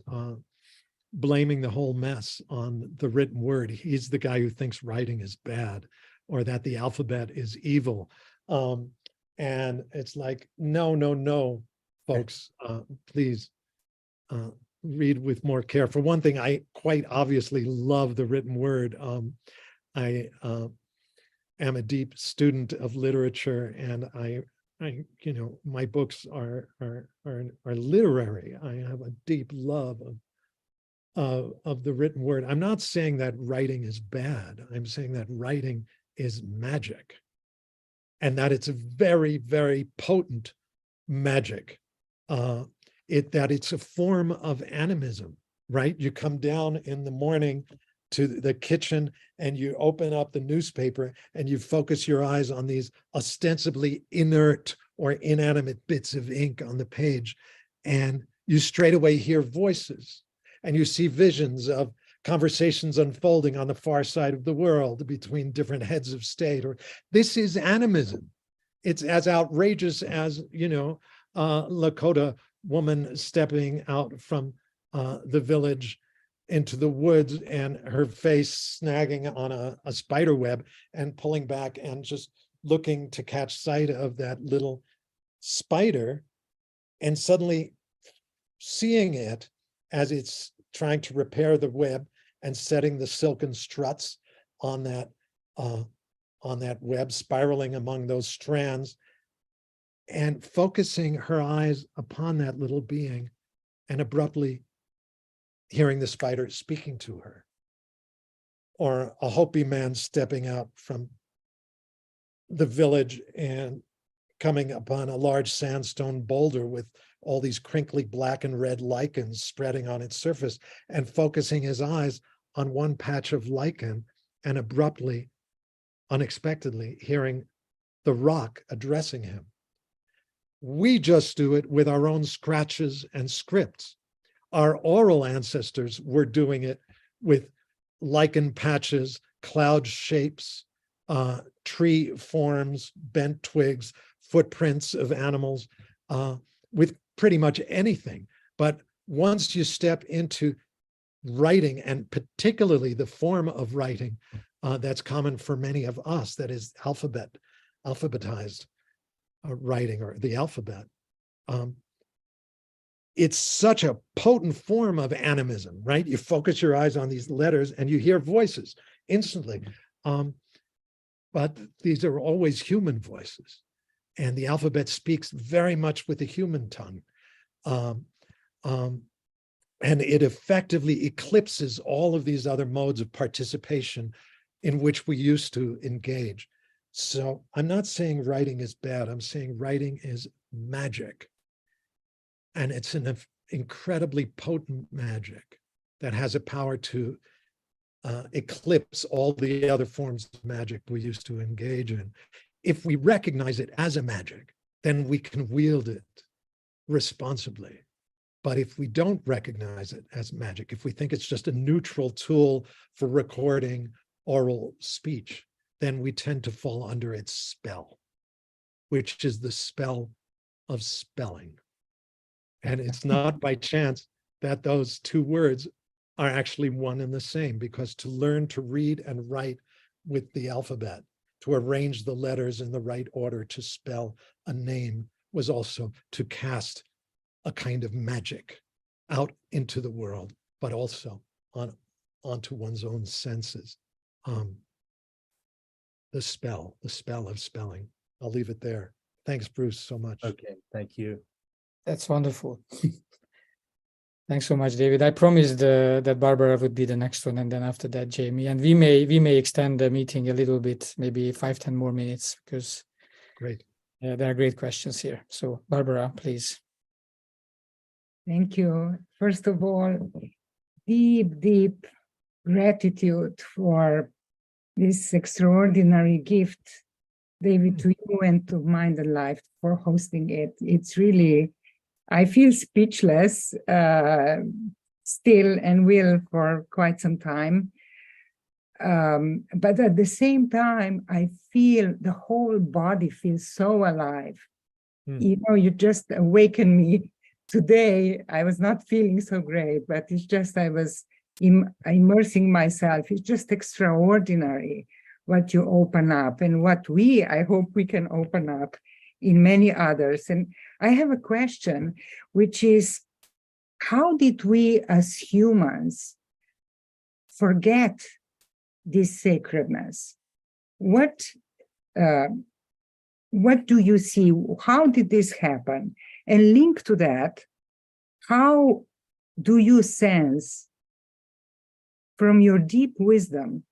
blaming the whole mess on the written word. He's the guy who thinks writing is bad, or that the alphabet is evil. And it's like, no, folks, please read with more care. For one thing, I quite obviously love the written word. I am a deep student of literature, and I my books are literary. I have a deep love of the written word. I'm not saying that writing is bad. I'm saying that writing is magic, and that it's a very, very potent magic. That it's a form of animism, right? You come down in the morning to the kitchen and you open up the newspaper and you focus your eyes on these ostensibly inert or inanimate bits of ink on the page, and you straight away hear voices, and you see visions of conversations unfolding on the far side of the world between different heads of state. Or this is animism. It's as outrageous as, Lakota woman stepping out from the village into the woods and her face snagging on a spider web and pulling back and just looking to catch sight of that little spider, and suddenly seeing it as it's trying to repair the web and setting the silken struts on that web, spiraling among those strands, and focusing her eyes upon that little being, and abruptly hearing the spider speaking to her. Or a Hopi man stepping out from the village and coming upon a large sandstone boulder with all these crinkly black and red lichens spreading on its surface, and focusing his eyes on one patch of lichen, and abruptly, unexpectedly, hearing the rock addressing him. We just do it with our own scratches and scripts. Our oral ancestors were doing it with lichen patches, cloud shapes, tree forms, bent twigs, footprints of animals, with pretty much anything. But once you step into writing, and particularly the form of writing that's common for many of us, that is alphabetized writing, or the alphabet, It's such a potent form of animism, right? You focus your eyes on these letters and you hear voices instantly. But these are always human voices. And the alphabet speaks very much with the human tongue. And it effectively eclipses all of these other modes of participation in which we used to engage. So I'm not saying writing is bad. I'm saying writing is magic. And it's an incredibly potent magic that has a power to eclipse all the other forms of magic we used to engage in. If we recognize it as a magic, then we can wield it responsibly. But if we don't recognize it as magic, if we think it's just a neutral tool for recording oral speech, then we tend to fall under its spell, which is the spell of spelling. And it's not by chance that those two words are actually one and the same, because to learn to read and write with the alphabet, to arrange the letters in the right order to spell a name, was also to cast a kind of magic out into the world, but also onto one's own senses. The spell of spelling. I'll leave it there. Thanks, Bruce, so much.
Okay, thank you.
That's wonderful. Thanks so much, David. I promised that Barbara would be the next one, and then after that, Jamie. And we may extend the meeting a little bit, maybe 5-10 more minutes, because
Great.
there are great questions here. So, Barbara, please.
Thank you. First of all, deep gratitude for this extraordinary gift, David, to you and to Mind and Life for hosting it. It's really, I feel speechless still, and will for quite some time. But at the same time, I feel the whole body feels so alive. You know, you just awakened me today. I was not feeling so great, but it's just, I was immersing myself. It's just extraordinary what you open up, and what I hope we can open up in many others. And I have a question, which is, how did we as humans forget this sacredness? What do you see? How did this happen? And linked to that, how do you sense, from your deep wisdom,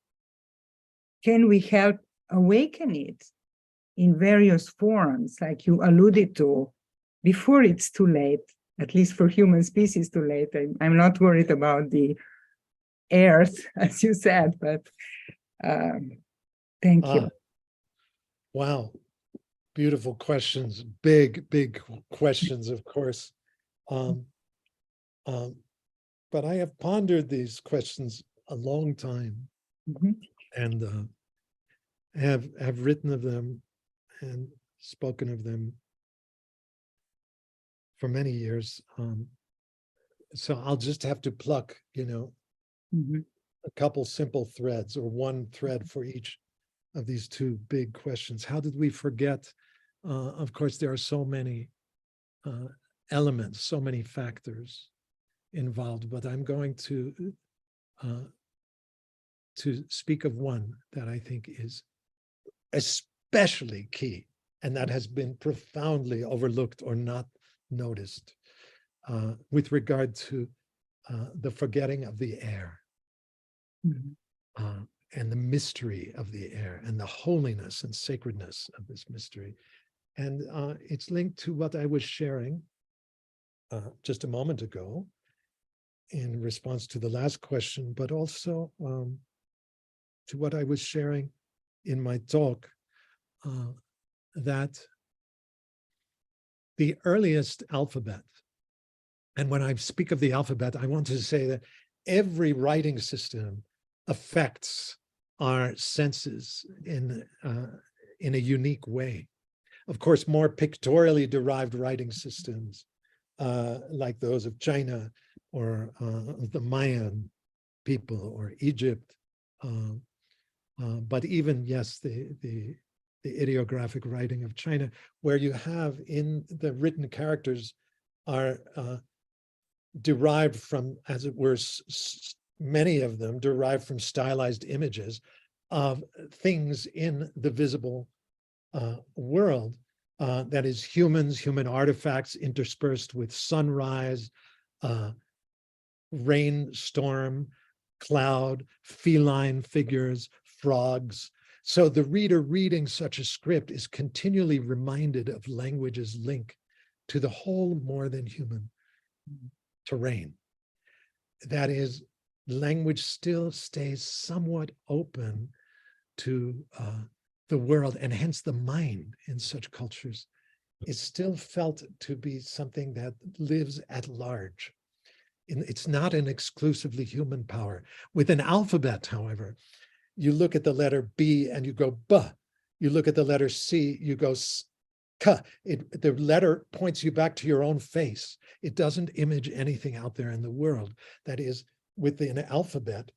can we help awaken it in various forms, like you alluded to, before it's too late, at least for human species too late? I'm not worried about the earth, as you said, but thank you.
Wow. Beautiful questions, big questions, of course. But I have pondered these questions a long time, and have written of them and spoken of them for many years. So I'll just have to pluck, a couple simple threads, or one thread for each of these two big questions. How did we forget? Of course, there are so many elements, so many factors involved, but I'm going to speak of one that I think is especially key, and that has been profoundly overlooked or not noticed, with regard to the forgetting of the air. And the mystery of the air, and the holiness and sacredness of this mystery. And it's linked to what I was sharing just a moment ago in response to the last question, but also to what I was sharing in my talk, that the earliest alphabet, and when I speak of the alphabet, I want to say that every writing system affects our senses in a unique way. Of course, more pictorially derived writing systems, like those of China or the Mayan people or Egypt, but even, yes, the the ideographic writing of China, where you have in the written characters are derived from, as it were, many of them derived from stylized images of things in the visible world, that is humans, human artifacts interspersed with sunrise, rainstorm, cloud, feline figures, frogs. So the reader reading such a script is continually reminded of language's link to the whole more than human terrain. That is, language still stays somewhat open to the world, and hence the mind in such cultures is still felt to be something that lives at large. It's not an exclusively human power. With an alphabet, however, you look at the letter B and you go buh. You look at the letter C, you go ka. The letter points you back to your own face. It doesn't image anything out there in the world. That is, within an alphabet,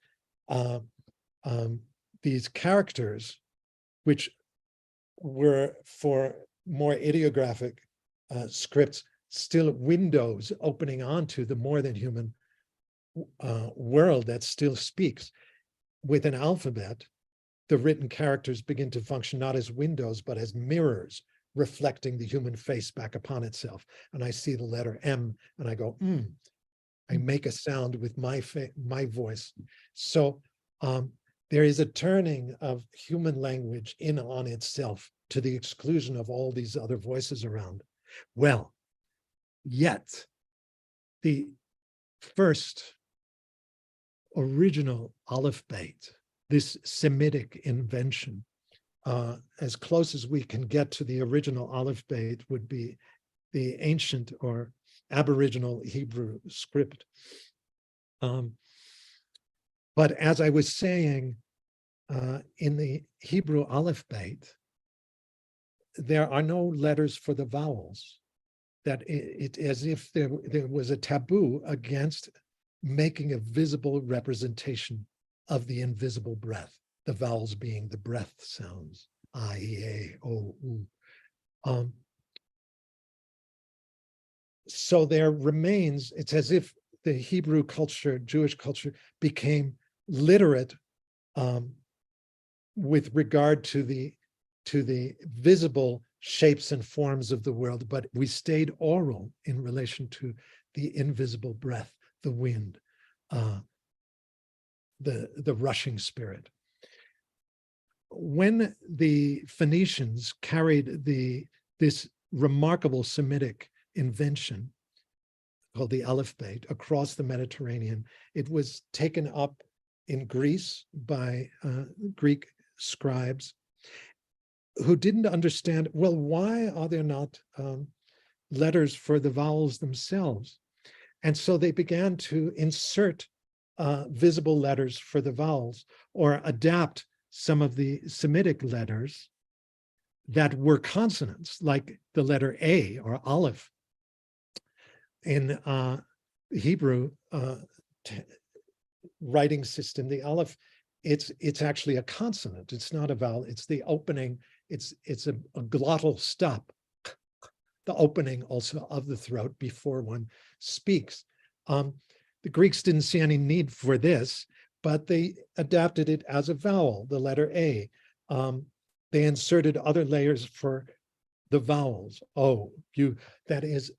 these characters, which were for more ideographic scripts, still windows opening onto the more than human world that still speaks. With an alphabet, the written characters begin to function not as windows, but as mirrors, reflecting the human face back upon itself. And I see the letter M and I go, I make a sound with my voice. So there is a turning of human language in on itself to the exclusion of all these other voices around. Well, yet the first original Aleph Beit, this Semitic invention, as close as we can get to the original Aleph Beit, would be the ancient or Aboriginal Hebrew script. But as I was saying, in the Hebrew Aleph Beit, there are no letters for the vowels. That it as if there was a taboo against making a visible representation of the invisible breath, the vowels being the breath sounds, I, E, A, O, U. So there remains, it's as if the Hebrew culture, Jewish culture, became literate with regard to the visible shapes and forms of the world, but we stayed oral in relation to the invisible breath, the wind, the rushing spirit. When the Phoenicians carried this remarkable Semitic invention called the Aleph Beit across the Mediterranean, it was taken up in Greece by Greek scribes who didn't understand, well, why are there not letters for the vowels themselves? And so they began to insert visible letters for the vowels, or adapt some of the Semitic letters that were consonants, like the letter A or Aleph. In Hebrew writing system, the Aleph, it's actually a consonant. It's not a vowel. It's the opening. It's a glottal stop, the opening also of the throat before one speaks. The Greeks didn't see any need for this, but they adapted it as a vowel, the letter A. They inserted other layers for the vowels, O, U, that is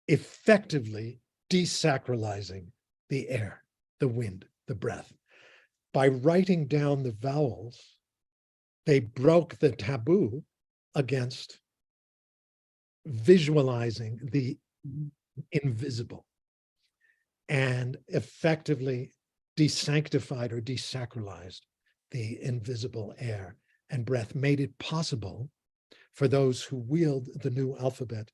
effectively desacralizing the air, the wind, the breath. By writing down the vowels, they broke the taboo against visualizing the invisible, and effectively desanctified or desacralized the invisible air and breath, made it possible for those who wield the new alphabet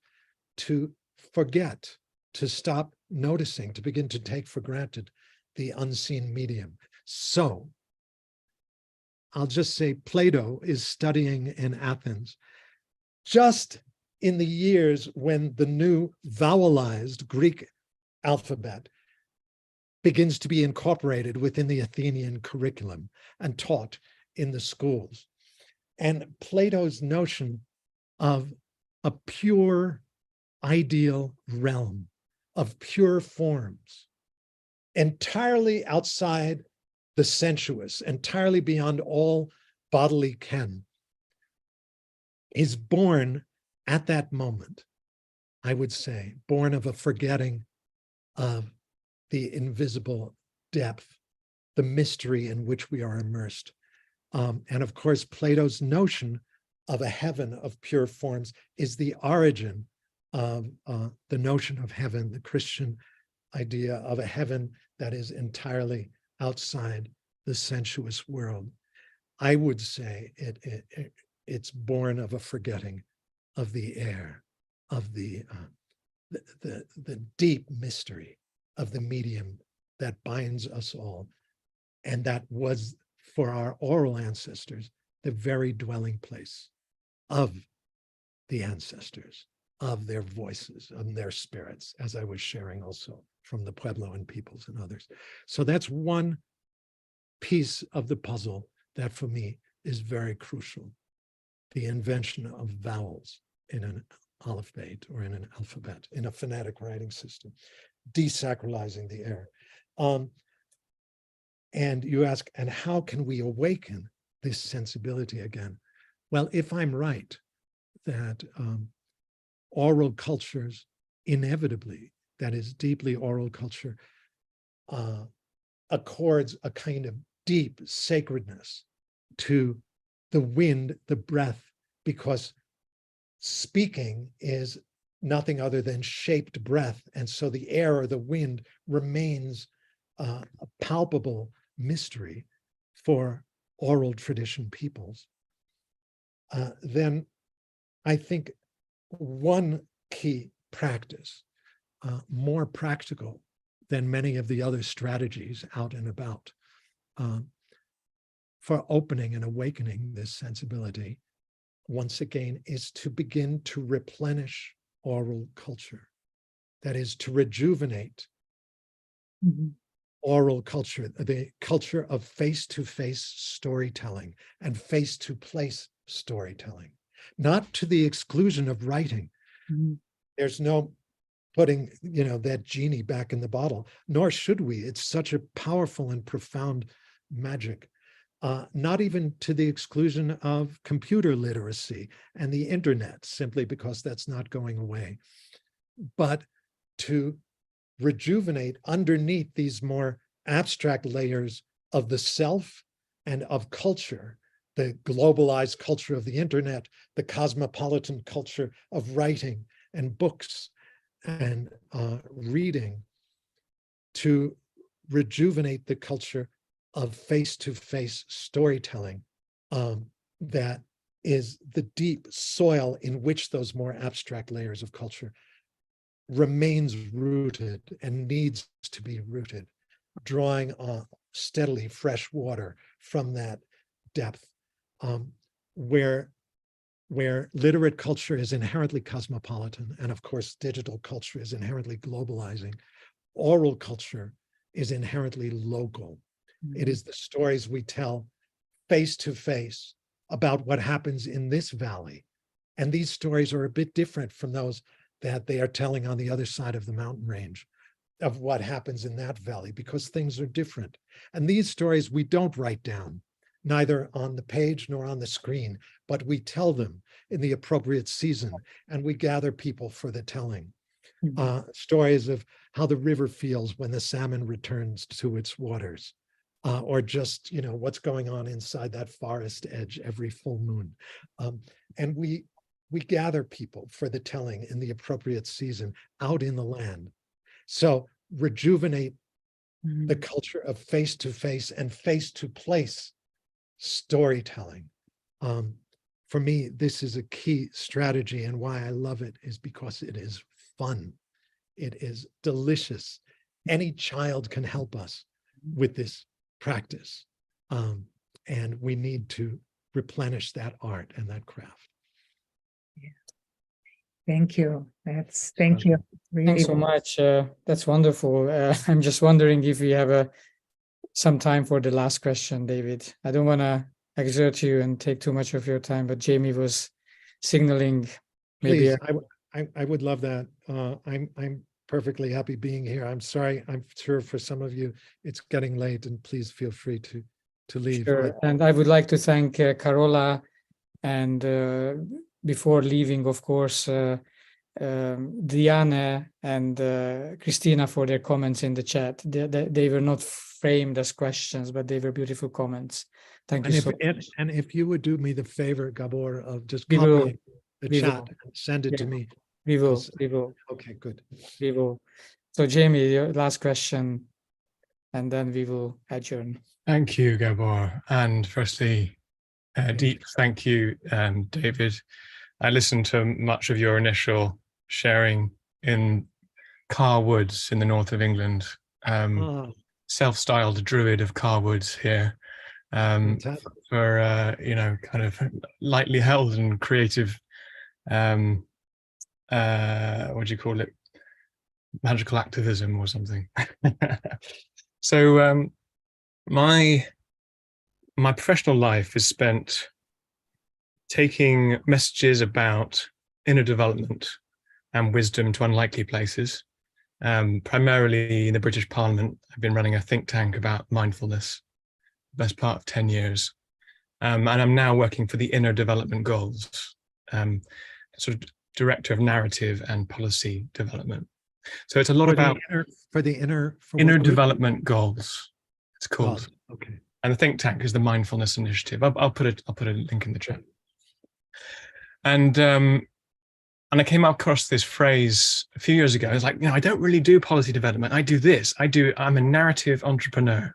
to forget, to stop noticing, to begin to take for granted the unseen medium. So I'll just say Plato is studying in Athens just in the years when the new vowelized Greek alphabet begins to be incorporated within the Athenian curriculum and taught in the schools. and Plato's notion of a pure ideal realm of pure forms, entirely outside the sensuous, entirely beyond all bodily ken, is born at that moment, I would say, born of a forgetting of the invisible depth, the mystery in which we are immersed. And of course, Plato's notion of a heaven of pure forms is the origin of the notion of heaven, the Christian idea of a heaven that is entirely outside the sensuous world. I would say it's born of a forgetting of the air, of the deep mystery of the medium that binds us all. And that was, for our oral ancestors, the very dwelling place of the ancestors, of their voices, of their spirits, as I was sharing also from the Puebloan peoples and others. So that's one piece of the puzzle that for me is very crucial. The invention of vowels in an alphabet or in an alphabet, in a phonetic writing system, desacralizing the air. And you ask, and how can we awaken this sensibility again? Well, if I'm right, that oral cultures inevitably, that is deeply oral culture, accords a kind of deep sacredness to the wind, the breath, because speaking is nothing other than shaped breath. And so the air or the wind remains a palpable mystery for oral tradition peoples. Then I think one key practice, more practical than many of the other strategies out and about, for opening and awakening this sensibility, once again, is to begin to replenish oral culture. That is, to rejuvenate oral culture, the culture of face-to-face storytelling and face-to-place storytelling, not to the exclusion of writing. There's no putting, that genie back in the bottle, nor should we. It's such a powerful and profound magic. Not even to the exclusion of computer literacy and the internet, simply because that's not going away, but to rejuvenate underneath these more abstract layers of the self and of culture, the globalized culture of the internet, the cosmopolitan culture of writing and books and reading, to rejuvenate the culture of face-to-face storytelling that is the deep soil in which those more abstract layers of culture remains rooted and needs to be rooted, drawing on steadily fresh water from that depth, where literate culture is inherently cosmopolitan, and of course digital culture is inherently globalizing. Oral culture is inherently local. It is the stories we tell face to face about what happens in this valley. And these stories are a bit different from those that they are telling on the other side of the mountain range of what happens in that valley, because things are different. And these stories we don't write down, neither on the page nor on the screen, but we tell them in the appropriate season, and we gather people for the telling. Stories of how the river feels when the salmon returns to its waters. Or just, what's going on inside that forest edge every full moon. And we gather people for the telling in the appropriate season out in the land. So rejuvenate the culture of face-to-face and face-to-place storytelling. For me, this is a key strategy, and why I love it is because it is fun. It is delicious. Any child can help us with this practice. And we need to replenish that art and that craft.
Thank you. Thank you. Really.
Thanks so much. That's wonderful. I'm just wondering if we have some time for the last question, David. I don't want to exert you and take too much of your time, but Jamie was signaling maybe.
Please, I would love that. I'm perfectly happy being here. I'm sorry. I'm sure for some of you it's getting late, and please feel free to leave.
Sure. And I would like to thank Carola, and before leaving, of course, Diane and Christina for their comments in the chat. They were not framed as questions, but they were beautiful comments. Thank you so much.
And if you would do me the favor, Gabor, of just
We will.
copying the
We
chat
will.
and send it to
Yeah.
me.
We will.
Because-
We will.
Okay, good.
We will. So Jamie, your last question, and then we will adjourn.
Thank you, Gabor. And firstly, deep thank you, David. I listened to much of your initial sharing in Carr Woods in the north of England,
Oh,
self-styled druid of Carr Woods here,
fantastic.
for, you know, kind of lightly held and creative, what do you call it? Magical activism or something. So my professional life is spent taking messages about inner development and wisdom to unlikely places. Primarily in the British Parliament, I've been running a think tank about mindfulness, the best part of 10 years. And I'm now working for the Inner Development Goals, sort of director of narrative and policy development. So it's a lot about
For
inner
what group?
development goals, it's
Oh,
called.
okay.
And the think tank is the mindfulness initiative. I'll put a link in the chat. And I came across this phrase a few years ago. It's like, you know, I don't really do policy development. I do this. I'm a narrative entrepreneur.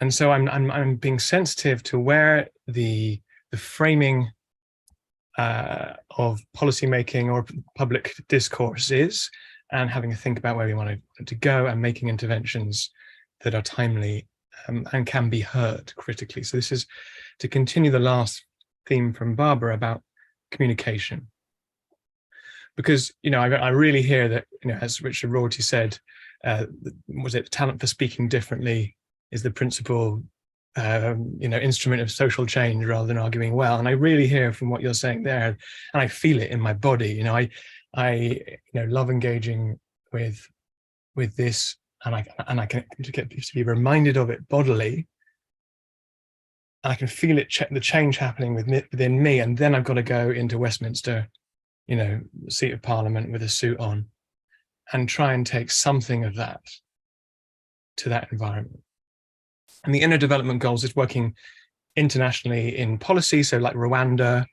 And so I'm being sensitive to where the framing of policymaking or public discourse is, and having a think about where we want to go, and making interventions that are timely and can be heard critically. So this is to continue the last theme from Barbara about communication. Because, you know, I really hear that, you know, as Richard Rorty said, was it talent for speaking differently is the principal, you know, instrument of social change rather than arguing well. And I really hear from what you're saying there, and I feel it in my body. You know, I you know, love engaging with this, and I can get to be reminded of it bodily, and I can feel it, the change happening within me. And then I've got to go into Westminster, you know, seat of Parliament with a suit on, and try and take something of that to that environment. And the Inner Development Goals is working internationally in policy. So like Rwanda,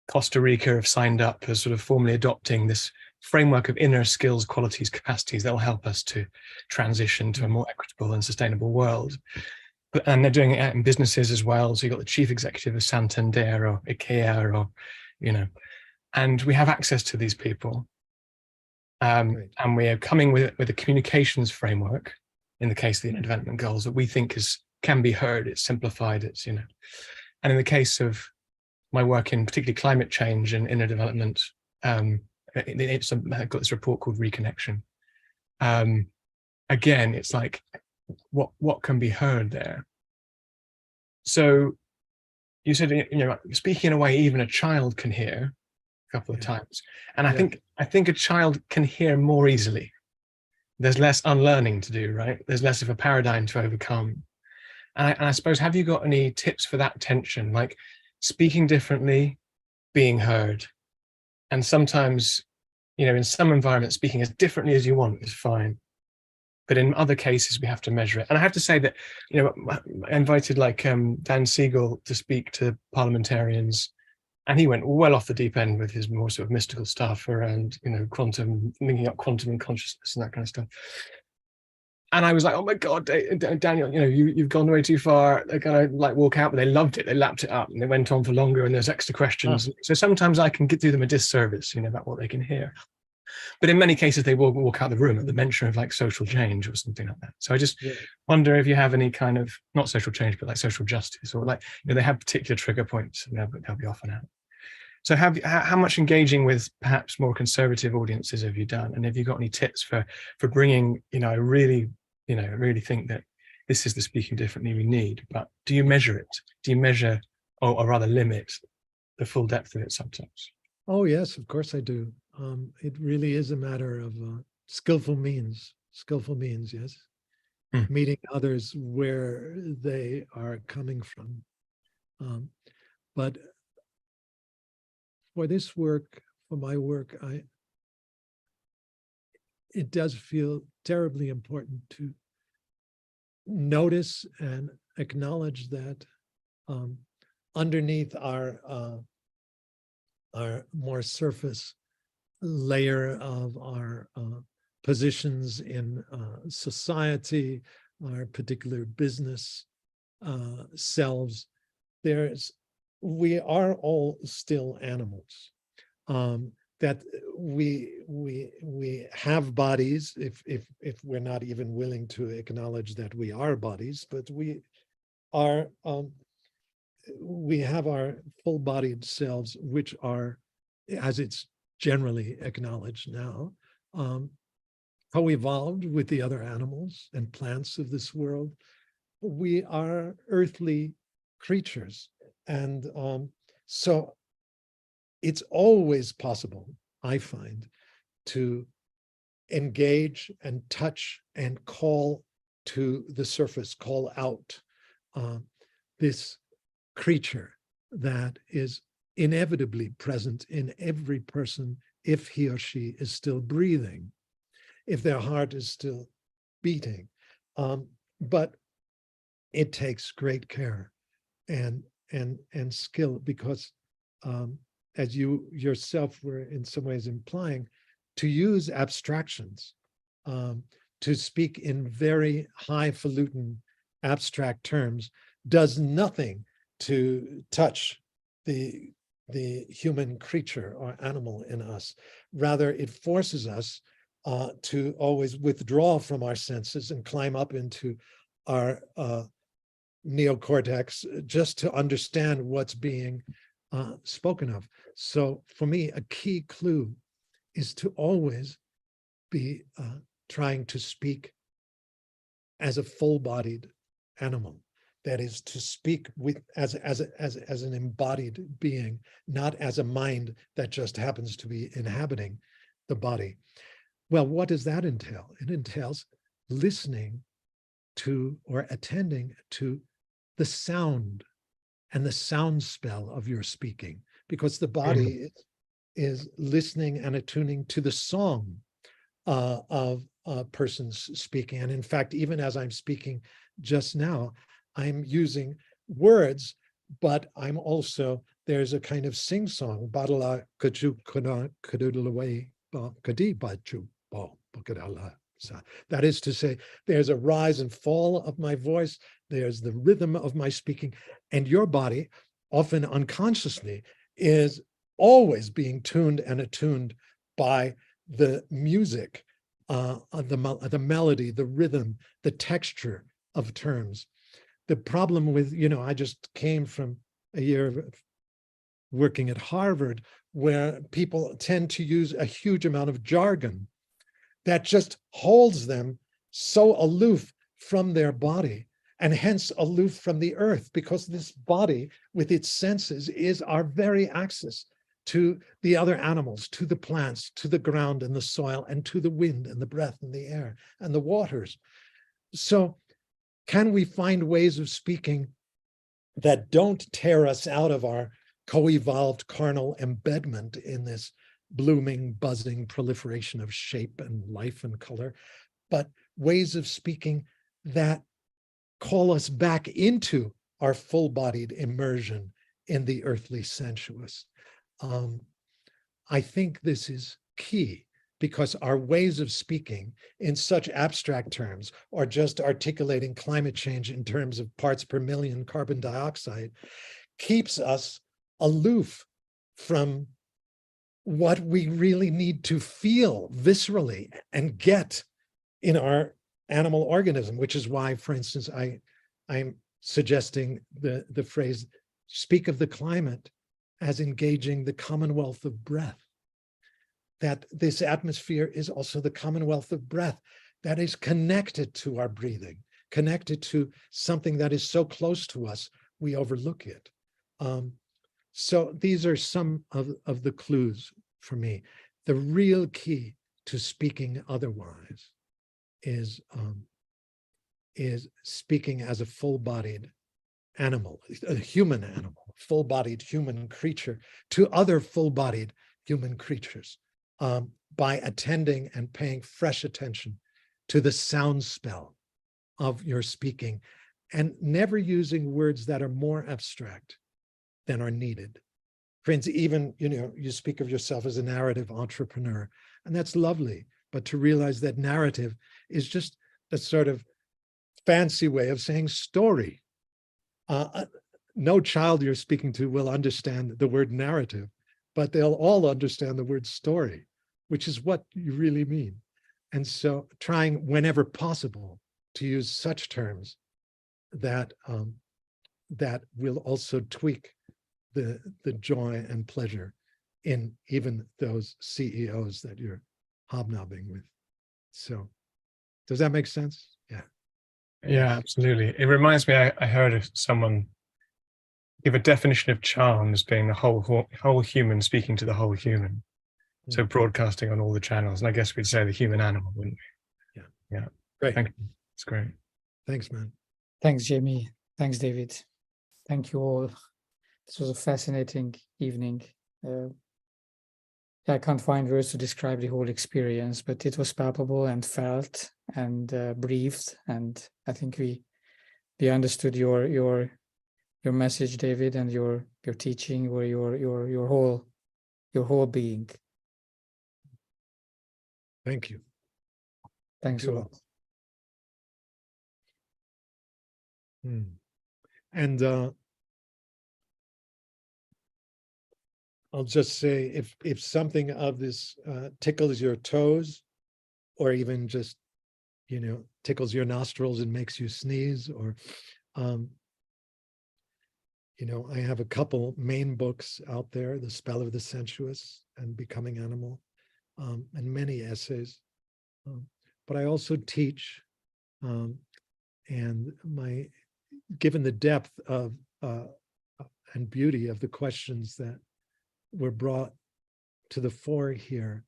Costa Rica have signed up as sort of formally adopting this framework of inner skills, qualities, capacities that will help us to transition to a more equitable and sustainable world. And they're doing it out in businesses as well. So you've got the chief executive of Santander or IKEA, or, you know, and we have access to these people. And we are coming with a communications framework, in the case of the Inner Development Goals, that we think can be heard, it's simplified, it's, you know. And in the case of my work in particularly climate change and inner development, I've got this report called Reconnection. Again, it's like, what can be heard there? So you said, you know, speaking in a way even a child can hear a couple of times. And I think a child can hear more easily. There's less unlearning to do, right? There's less of a paradigm to overcome. And I suppose, have you got any tips for that tension? Like speaking differently, being heard. And sometimes, you know, in some environments, speaking as differently as you want is fine. But in other cases, we have to measure it. And I have to say that, you know, I invited like Dan Siegel to speak to parliamentarians, and he went well off the deep end with his more sort of mystical stuff around, you know, quantum, linking up quantum and consciousness and that kind of stuff. And I was like, oh my God, Daniel, you know, you've gone way too far. They're gonna like walk out, but they loved it. They lapped it up and they went on for longer, and there's extra questions. So sometimes I can do them a disservice, you know, about what they can hear. But in many cases, they will walk out the room at the mention of like social change or something like that. So I just wonder if you have any kind of, not social change, but like social justice, or like, you know, they have particular trigger points and they'll be often out. So how much engaging with perhaps more conservative audiences have you done? And have you got any tips for bringing, you know, I really think that this is the speaking differently we need, but do you measure it? Do you measure, or rather limit, the full depth of it sometimes?
Oh, yes, of course I do. It really is a matter of skillful means, yes. Meeting others where they are coming from. But for this work, for my work, it does feel terribly important to notice and acknowledge that underneath our more surface layer of our positions in society, our particular business selves, we are all still animals. That we have bodies, if we're not even willing to acknowledge that we are bodies, but we have our full-bodied selves, which are, as it's generally acknowledged now, co-evolved with the other animals and plants of this world. We are earthly creatures. And so it's always possible, I find, to engage and touch and call to the surface, call out this creature that is inevitably present in every person if he or she is still breathing, if their heart is still beating. But it takes great care and skill, because as you yourself were in some ways implying, to use abstractions, to speak in very highfalutin abstract terms, does nothing to touch the human creature or animal in us. Rather, it forces us to always withdraw from our senses and climb up into our neocortex just to understand what's being spoken of. So for me, a key clue is to always be trying to speak as a full-bodied animal. That is, to speak with as an embodied being, not as a mind that just happens to be inhabiting the body. Well, what does that entail? It entails listening to or attending to the sound and the sound spell of your speaking, because the body is listening and attuning to the song of a person's speaking. And in fact, even as I'm speaking just now, I'm using words, but I'm also, there's a kind of sing-song. That is to say, there's a rise and fall of my voice, there's the rhythm of my speaking, and your body, often unconsciously, is always being tuned and attuned by the music, the melody, the rhythm, the texture of terms. The problem with, I just came from a year of working at Harvard, where people tend to use a huge amount of jargon that just holds them so aloof from their body, and hence aloof from the earth, because this body with its senses is our very access to the other animals, to the plants, to the ground and the soil, and to the wind and the breath and the air and the waters. So can we find ways of speaking that don't tear us out of our co-evolved carnal embedment in this blooming, buzzing proliferation of shape and life and color, but ways of speaking that call us back into our full-bodied immersion in the earthly sensuous? I think this is key, because our ways of speaking in such abstract terms, or just articulating climate change in terms of parts per million carbon dioxide, keeps us aloof from what we really need to feel viscerally and get in our animal organism, which is why, for instance, I'm suggesting the phrase, speak of the climate as engaging the commonwealth of breath. That this atmosphere is also the commonwealth of breath that is connected to our breathing, connected to something that is so close to us, we overlook it. So these are some of the clues for me. The real key to speaking otherwise is speaking as a full-bodied animal, a human animal, full-bodied human creature to other full-bodied human creatures, by attending and paying fresh attention to the sound spell of your speaking, and never using words that are more abstract than are needed. Friends, even, you speak of yourself as a narrative entrepreneur, and that's lovely, but to realize that narrative is just a sort of fancy way of saying story. No child you're speaking to will understand the word narrative, but they'll all understand the word story, which is what you really mean. And so trying whenever possible to use such terms that that will also tweak the joy and pleasure in even those CEOs that you're hobnobbing with. So does that make sense? Yeah.
Yeah, absolutely. It reminds me, I heard of someone give a definition of charm as being the whole human speaking to the whole human. So broadcasting on all the channels, and I guess we'd say the human animal, wouldn't we? Yeah.
Great.
Thank you. It's great.
Thanks, man.
Thanks, Jamie. Thanks, David. Thank you all. This was a fascinating evening. I can't find words to describe the whole experience, but it was palpable and felt and breathed. And I think we understood your message, David, and your teaching, or your whole being.
Thank you.
Thanks a lot.
And I'll just say, if something of this tickles your toes, or even just, tickles your nostrils and makes you sneeze, or, I have a couple main books out there, The Spell of the Sensuous and Becoming Animal, and many essays. But I also teach, and given the depth of and beauty of the questions that were brought to the fore here,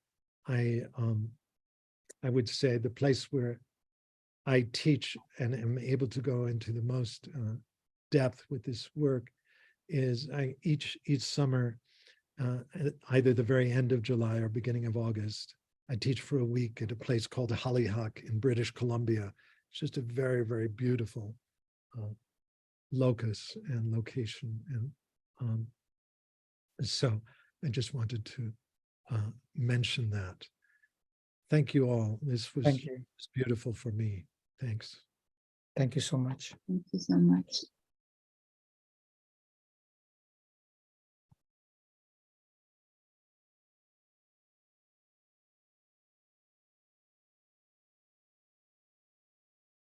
I would say the place where I teach and am able to go into the most depth with this work is each summer, at either the very end of July or beginning of August, I teach for a week at a place called Hollyhock in British Columbia. It's just a very, very beautiful locus and location. And so I just wanted to mention that. Thank you all. This was
Thank you.
beautiful for me. Thanks.
Thank you so much.
Thank you so much.